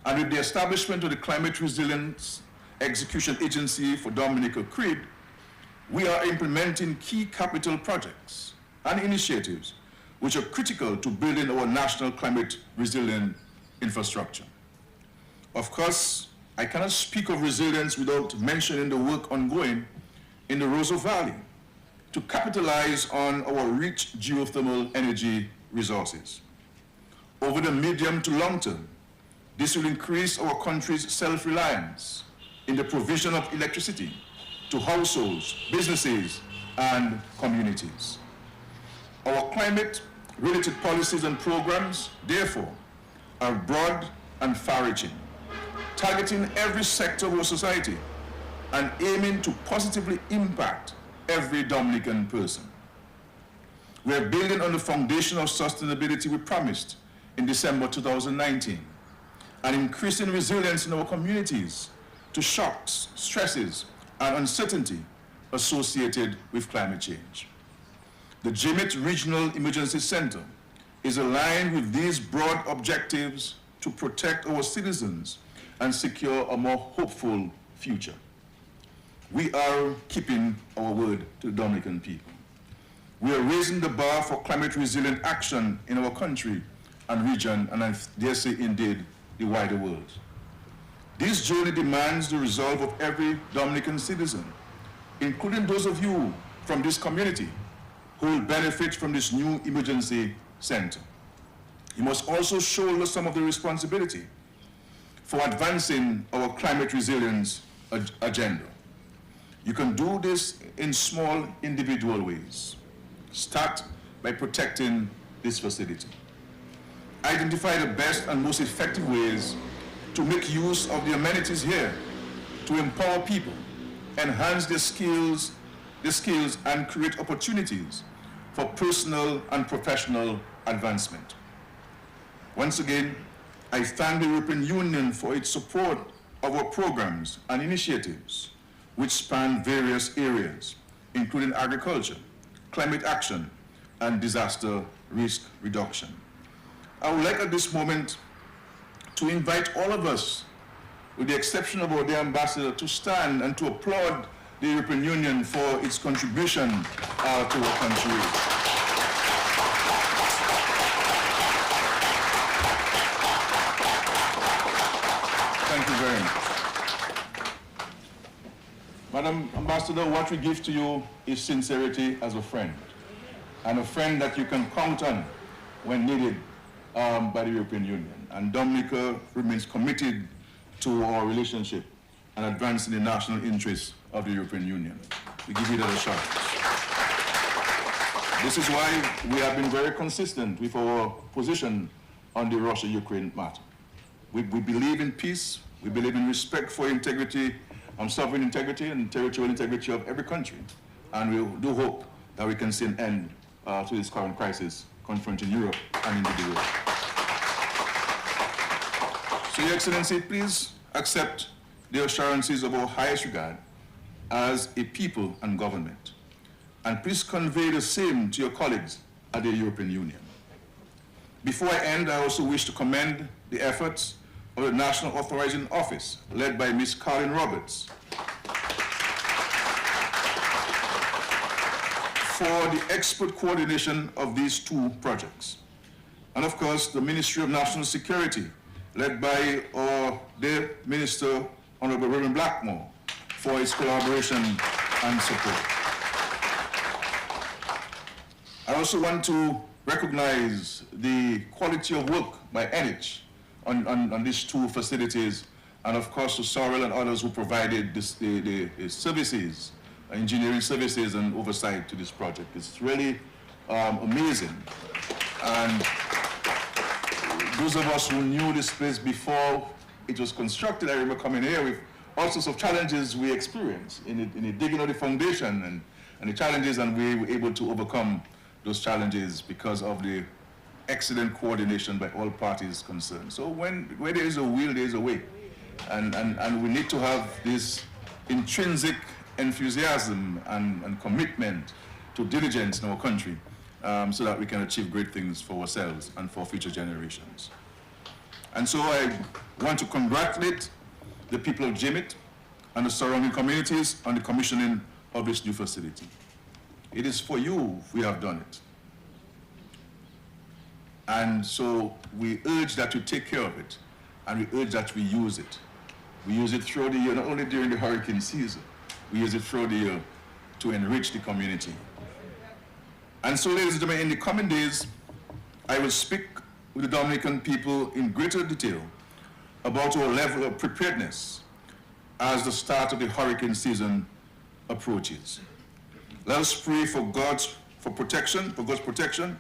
And with the establishment of the Climate Resilience Execution Agency for Dominica CRED, we are implementing key capital projects and initiatives which are critical to building our national climate resilient infrastructure. Of course, I cannot speak of resilience without mentioning the work ongoing in the Roseau Valley to capitalize on our rich geothermal energy resources. Over the medium to long term, this will increase our country's self-reliance in the provision of electricity to households, businesses, and communities. Our climate-related policies and programs, therefore, are broad and far-reaching, targeting every sector of our society and aiming to positively impact every Dominican person. We are building on the foundation of sustainability we promised in December 2019 and increasing resilience in our communities to shocks, stresses, and uncertainty associated with climate change. The Jimmit Regional Emergency Center is aligned with these broad objectives to protect our citizens and secure a more hopeful future. We are keeping our word to the Dominican people. We are raising the bar for climate resilient action in our country and region, and I dare say indeed the wider world. This journey demands the resolve of every Dominican citizen, including those of you from this community who will benefit from this new emergency center. You must also shoulder some of the responsibility for advancing our climate resilience agenda. You can do this in small individual ways. Start by protecting this facility. Identify the best and most effective ways to make use of the amenities here to empower people, enhance their skills and create opportunities for personal and professional advancement. Once again, I thank the European Union for its support of our programs and initiatives which span various areas, including agriculture, climate action, and disaster risk reduction. I would like at this moment to invite all of us, with the exception of our dear ambassador, to stand and to applaud the European Union for its contribution to our country. Thank you very much. Madam Ambassador, what we give to you is sincerity as a friend, and a friend that you can count on when needed by the European Union. And Dominica remains committed to our relationship and advancing the national interests of the European Union. We give you that assurance. This is why we have been very consistent with our position on the Russia-Ukraine matter. We believe in peace, we believe in respect for integrity, sovereign integrity and territorial integrity of every country. And we do hope that we can see an end to this current crisis confronting Europe and indeed the world. So, Your Excellency, please accept the assurances of our highest regard as a people and government. And please convey the same to your colleagues at the European Union. Before I end, I also wish to commend the efforts of the National Authorizing Office, led by Ms. Colin Roberts, for the expert coordination of these two projects. And of course, the Ministry of National Security, led by our dear Minister, Honorable Reverend Blackmore, for its collaboration and support. I also want to recognize the quality of work by NH on these two facilities, and of course to Sorrel and others who provided the services, engineering services and oversight to this project. It's really amazing. And those of us who knew this place before it was constructed, I remember coming here with all sorts of challenges we experienced in the digging of the foundation and the challenges, and we were able to overcome those challenges because of the excellent coordination by all parties concerned. So where there is a will, there is a way. And we need to have this intrinsic enthusiasm and commitment to diligence in our country. so that we can achieve great things for ourselves and for future generations. And so I want to congratulate the people of Jimmit and the surrounding communities on the commissioning of this new facility. It is for you we have done it. And so we urge that you take care of it, and we urge that we use it. We use it throughout the year, not only during the hurricane season, we use it throughout the year to enrich the community. And so, ladies and gentlemen, in the coming days, I will speak with the Dominican people in greater detail about our level of preparedness as the start of the hurricane season approaches. Let us pray for God's protection,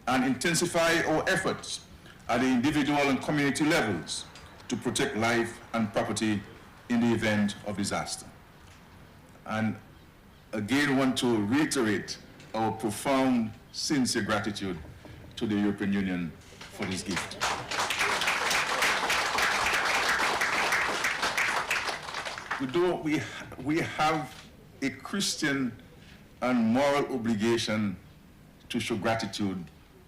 and intensify our efforts at the individual and community levels to protect life and property in the event of disaster. And again, want to reiterate our profound, sincere gratitude to the European Union for this gift. We have a Christian and moral obligation to show gratitude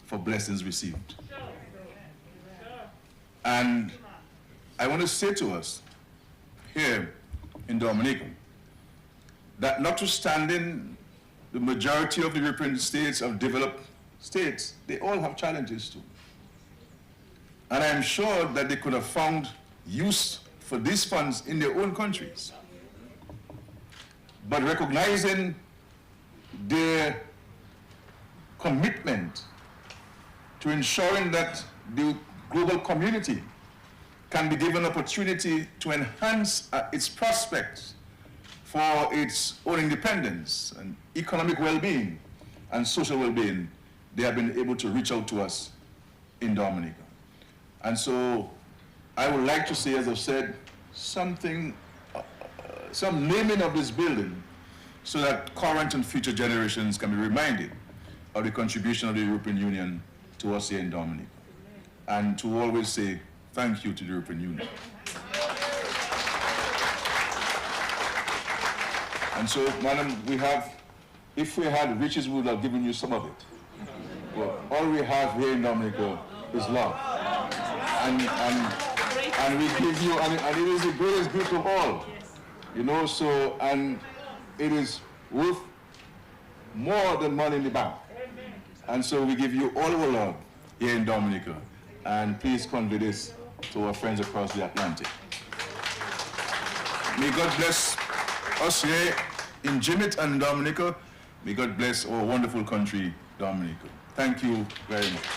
for blessings received. And I want to say to us here in Dominica that notwithstanding the majority of the European states have developed states, they all have challenges too. And I'm sure that they could have found use for these funds in their own countries. But recognizing their commitment to ensuring that the global community can be given opportunity to enhance its prospects for its own independence and economic well-being and social well-being, they have been able to reach out to us in Dominica. And so I would like to say, as I've said, something, some naming of this building so that current and future generations can be reminded of the contribution of the European Union to us here in Dominica. And to always say thank you to the European Union. And so, madam, if we had riches, we would have given you some of it. But all we have here in Dominica is love. And we give you, and it is the greatest gift of all. You know, so, and it is worth more than money in the bank. And so we give you all our love here in Dominica. And please convey this to our friends across the Atlantic. May God bless us here in Jimmit and Dominica. May God bless our wonderful country, Dominica. Thank you very much.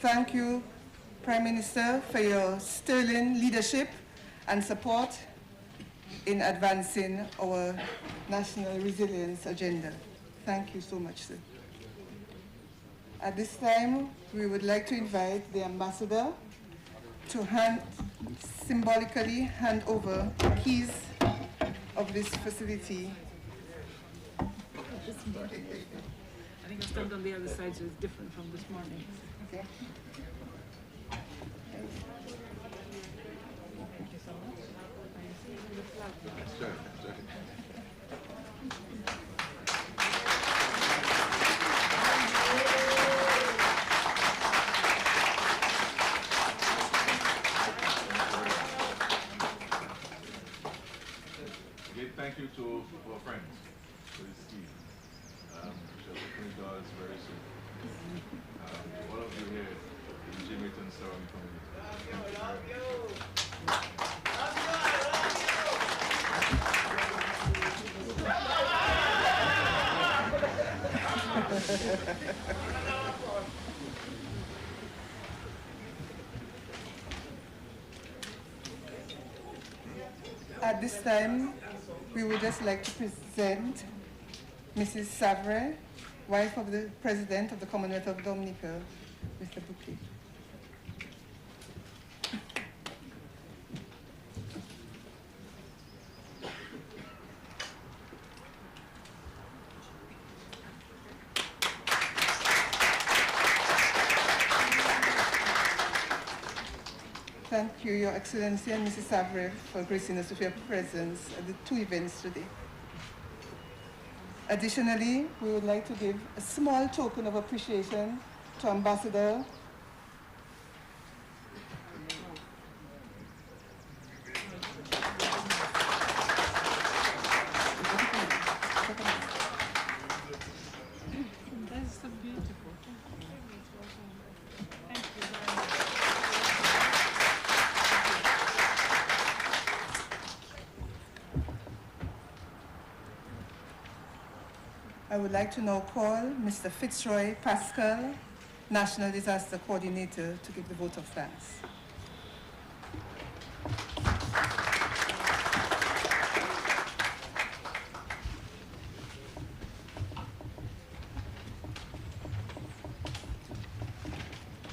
Thank you, Prime Minister, for your sterling leadership and support in advancing our national resilience agenda. Thank you so much, sir. At this time, we would like to invite the ambassador to symbolically hand over the keys of this facility. I think I stand on the other side, so it's different from this morning. Okay. Thank you so much. Again, thank you to our friends for this scheme. We shall open the doors very soon. All of you here in Jimmit and surrounding community. At this time, we would just like to present Mrs. Savre, wife of the President of the Commonwealth of Dominica, with the bouquet. thank you, Your Excellency and Mrs. Savre, for gracing us with your presence at the two events today. Additionally, we would like to give a small token of appreciation to Ambassador That's so beautiful. Thank you very much. I would like to now call Mr. Fitzroy Pascal, National Disaster Coordinator, to give the vote of thanks.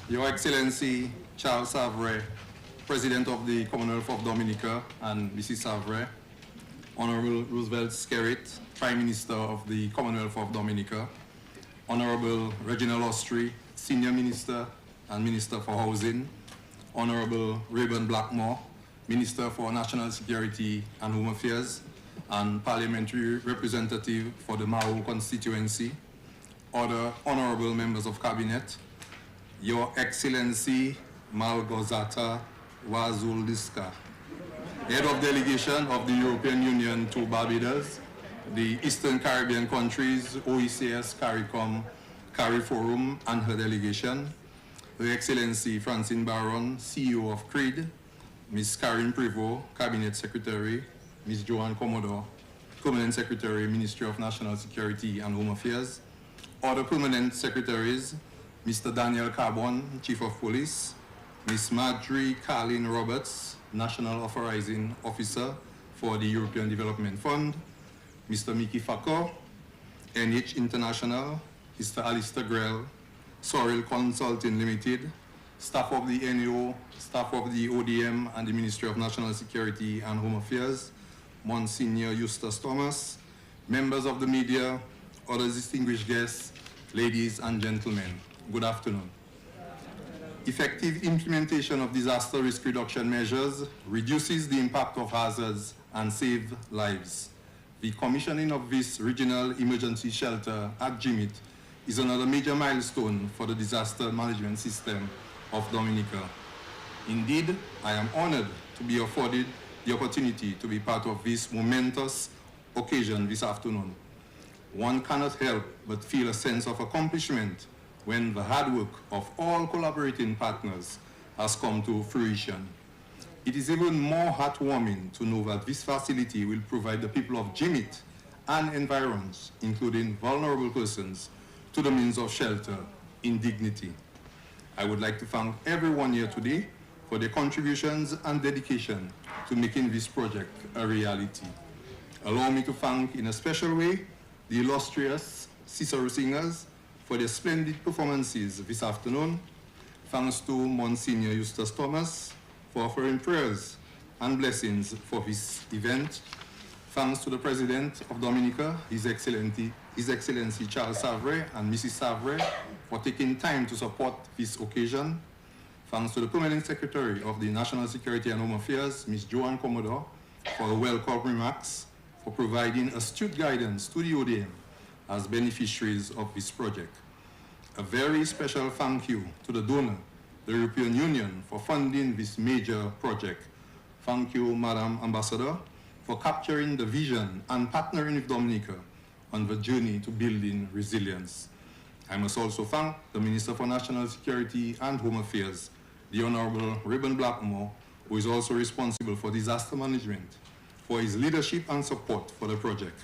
Your Excellency Charles Savre, President of the Commonwealth of Dominica, and Mrs. Savre, Honorable Roosevelt Skerrit, Prime Minister of the Commonwealth of Dominica, Honorable Reginald Austri, Senior Minister and Minister for Housing, Honorable Rayburn Blackmore, Minister for National Security and Home Affairs, and Parliamentary Representative for the Mao constituency, other honorable members of Cabinet, Your Excellency Malgorzata Wazuldiska, Head of Delegation of the European Union to Barbados, the Eastern Caribbean countries, OECS, CARICOM, CARIFORUM, and her delegation, Her Excellency Francine Baron, CEO of CREED, Ms. Karen Prevost, Cabinet Secretary, Ms. Joanne Commodore, Permanent Secretary, Ministry of National Security and Home Affairs, other permanent secretaries, Mr. Daniel Carbon, Chief of Police, Ms. Marjorie Carlin Roberts, National Authorizing Officer for the European Development Fund, Mr. Mickey Fako, NH International, Mr. Alistair Grell, Sorrel Consulting Limited, staff of the NAO, staff of the ODM and the Ministry of National Security and Home Affairs, Monsignor Eustace Thomas, members of the media, other distinguished guests, ladies and gentlemen, good afternoon. Effective implementation of disaster risk reduction measures reduces the impact of hazards and saves lives. The commissioning of this regional emergency shelter at Jimmit is another major milestone for the disaster management system of Dominica. Indeed, I am honored to be afforded the opportunity to be part of this momentous occasion this afternoon. One cannot help but feel a sense of accomplishment when the hard work of all collaborating partners has come to fruition. It is even more heartwarming to know that this facility will provide the people of Jimmit and environs, including vulnerable persons, to the means of shelter in dignity. I would like to thank everyone here today for their contributions and dedication to making this project a reality. Allow me to thank in a special way the illustrious Cicero singers for their splendid performances this afternoon. Thanks to Monsignor Eustace Thomas for offering prayers and blessings for this event. Thanks to the President of Dominica, His Excellency Charles Savre and Mrs. Savre for taking time to support this occasion. Thanks to the Permanent Secretary of the National Security and Home Affairs, Ms. Joanne Commodore, for her welcome remarks, for providing astute guidance to the ODM as beneficiaries of this project. A very special thank you to the donor, the European Union, for funding this major project. Thank you, Madam Ambassador, for capturing the vision and partnering with Dominica on the journey to building resilience. I must also thank the Minister for National Security and Home Affairs, the Honorable Rayburn Blackmore, who is also responsible for disaster management, for his leadership and support for the project.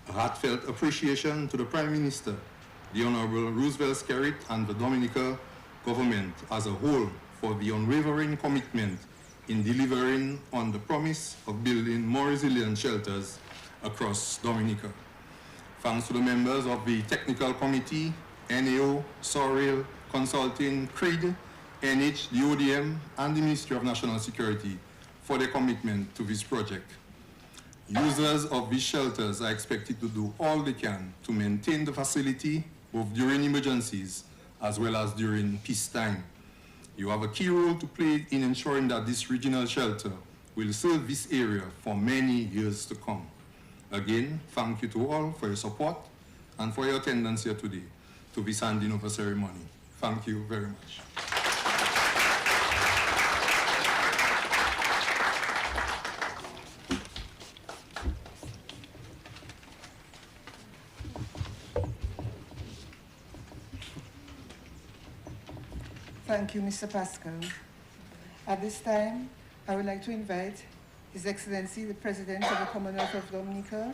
A heartfelt appreciation to the Prime Minister, the Honorable Roosevelt Skerrit, and the Dominica government as a whole for the unwavering commitment in delivering on the promise of building more resilient shelters across Dominica. Thanks to the members of the Technical Committee, NAO, Sorrel Consulting, CREED, NH, the ODM, and the Ministry of National Security for their commitment to this project. Users of these shelters are expected to do all they can to maintain the facility both during emergencies as well as during peacetime. You have a key role to play in ensuring that this regional shelter will serve this area for many years to come. Again, thank you to all for your support and for your attendance here today to this handing over ceremony. Thank you very much. Thank you, Mr. Pascal. At this time, I would like to invite His Excellency, the President of the Commonwealth of Dominica,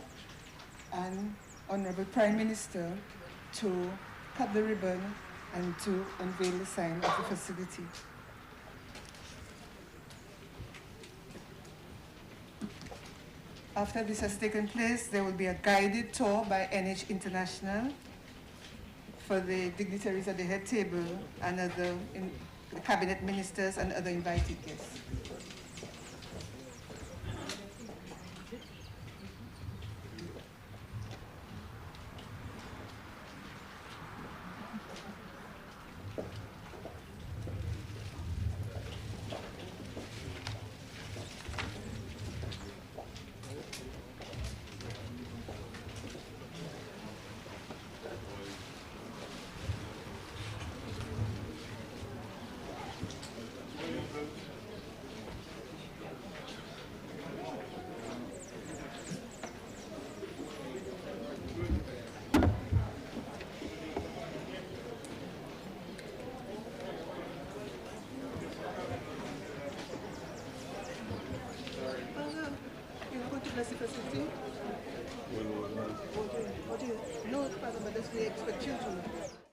and Honorable Prime Minister to cut the ribbon and to unveil the sign of the facility. After this has taken place, there will be a guided tour by NH International for the dignitaries at the head table and other the cabinet ministers and other invited guests. Bless the facility? What do you? No, Father, but that's we expect you to.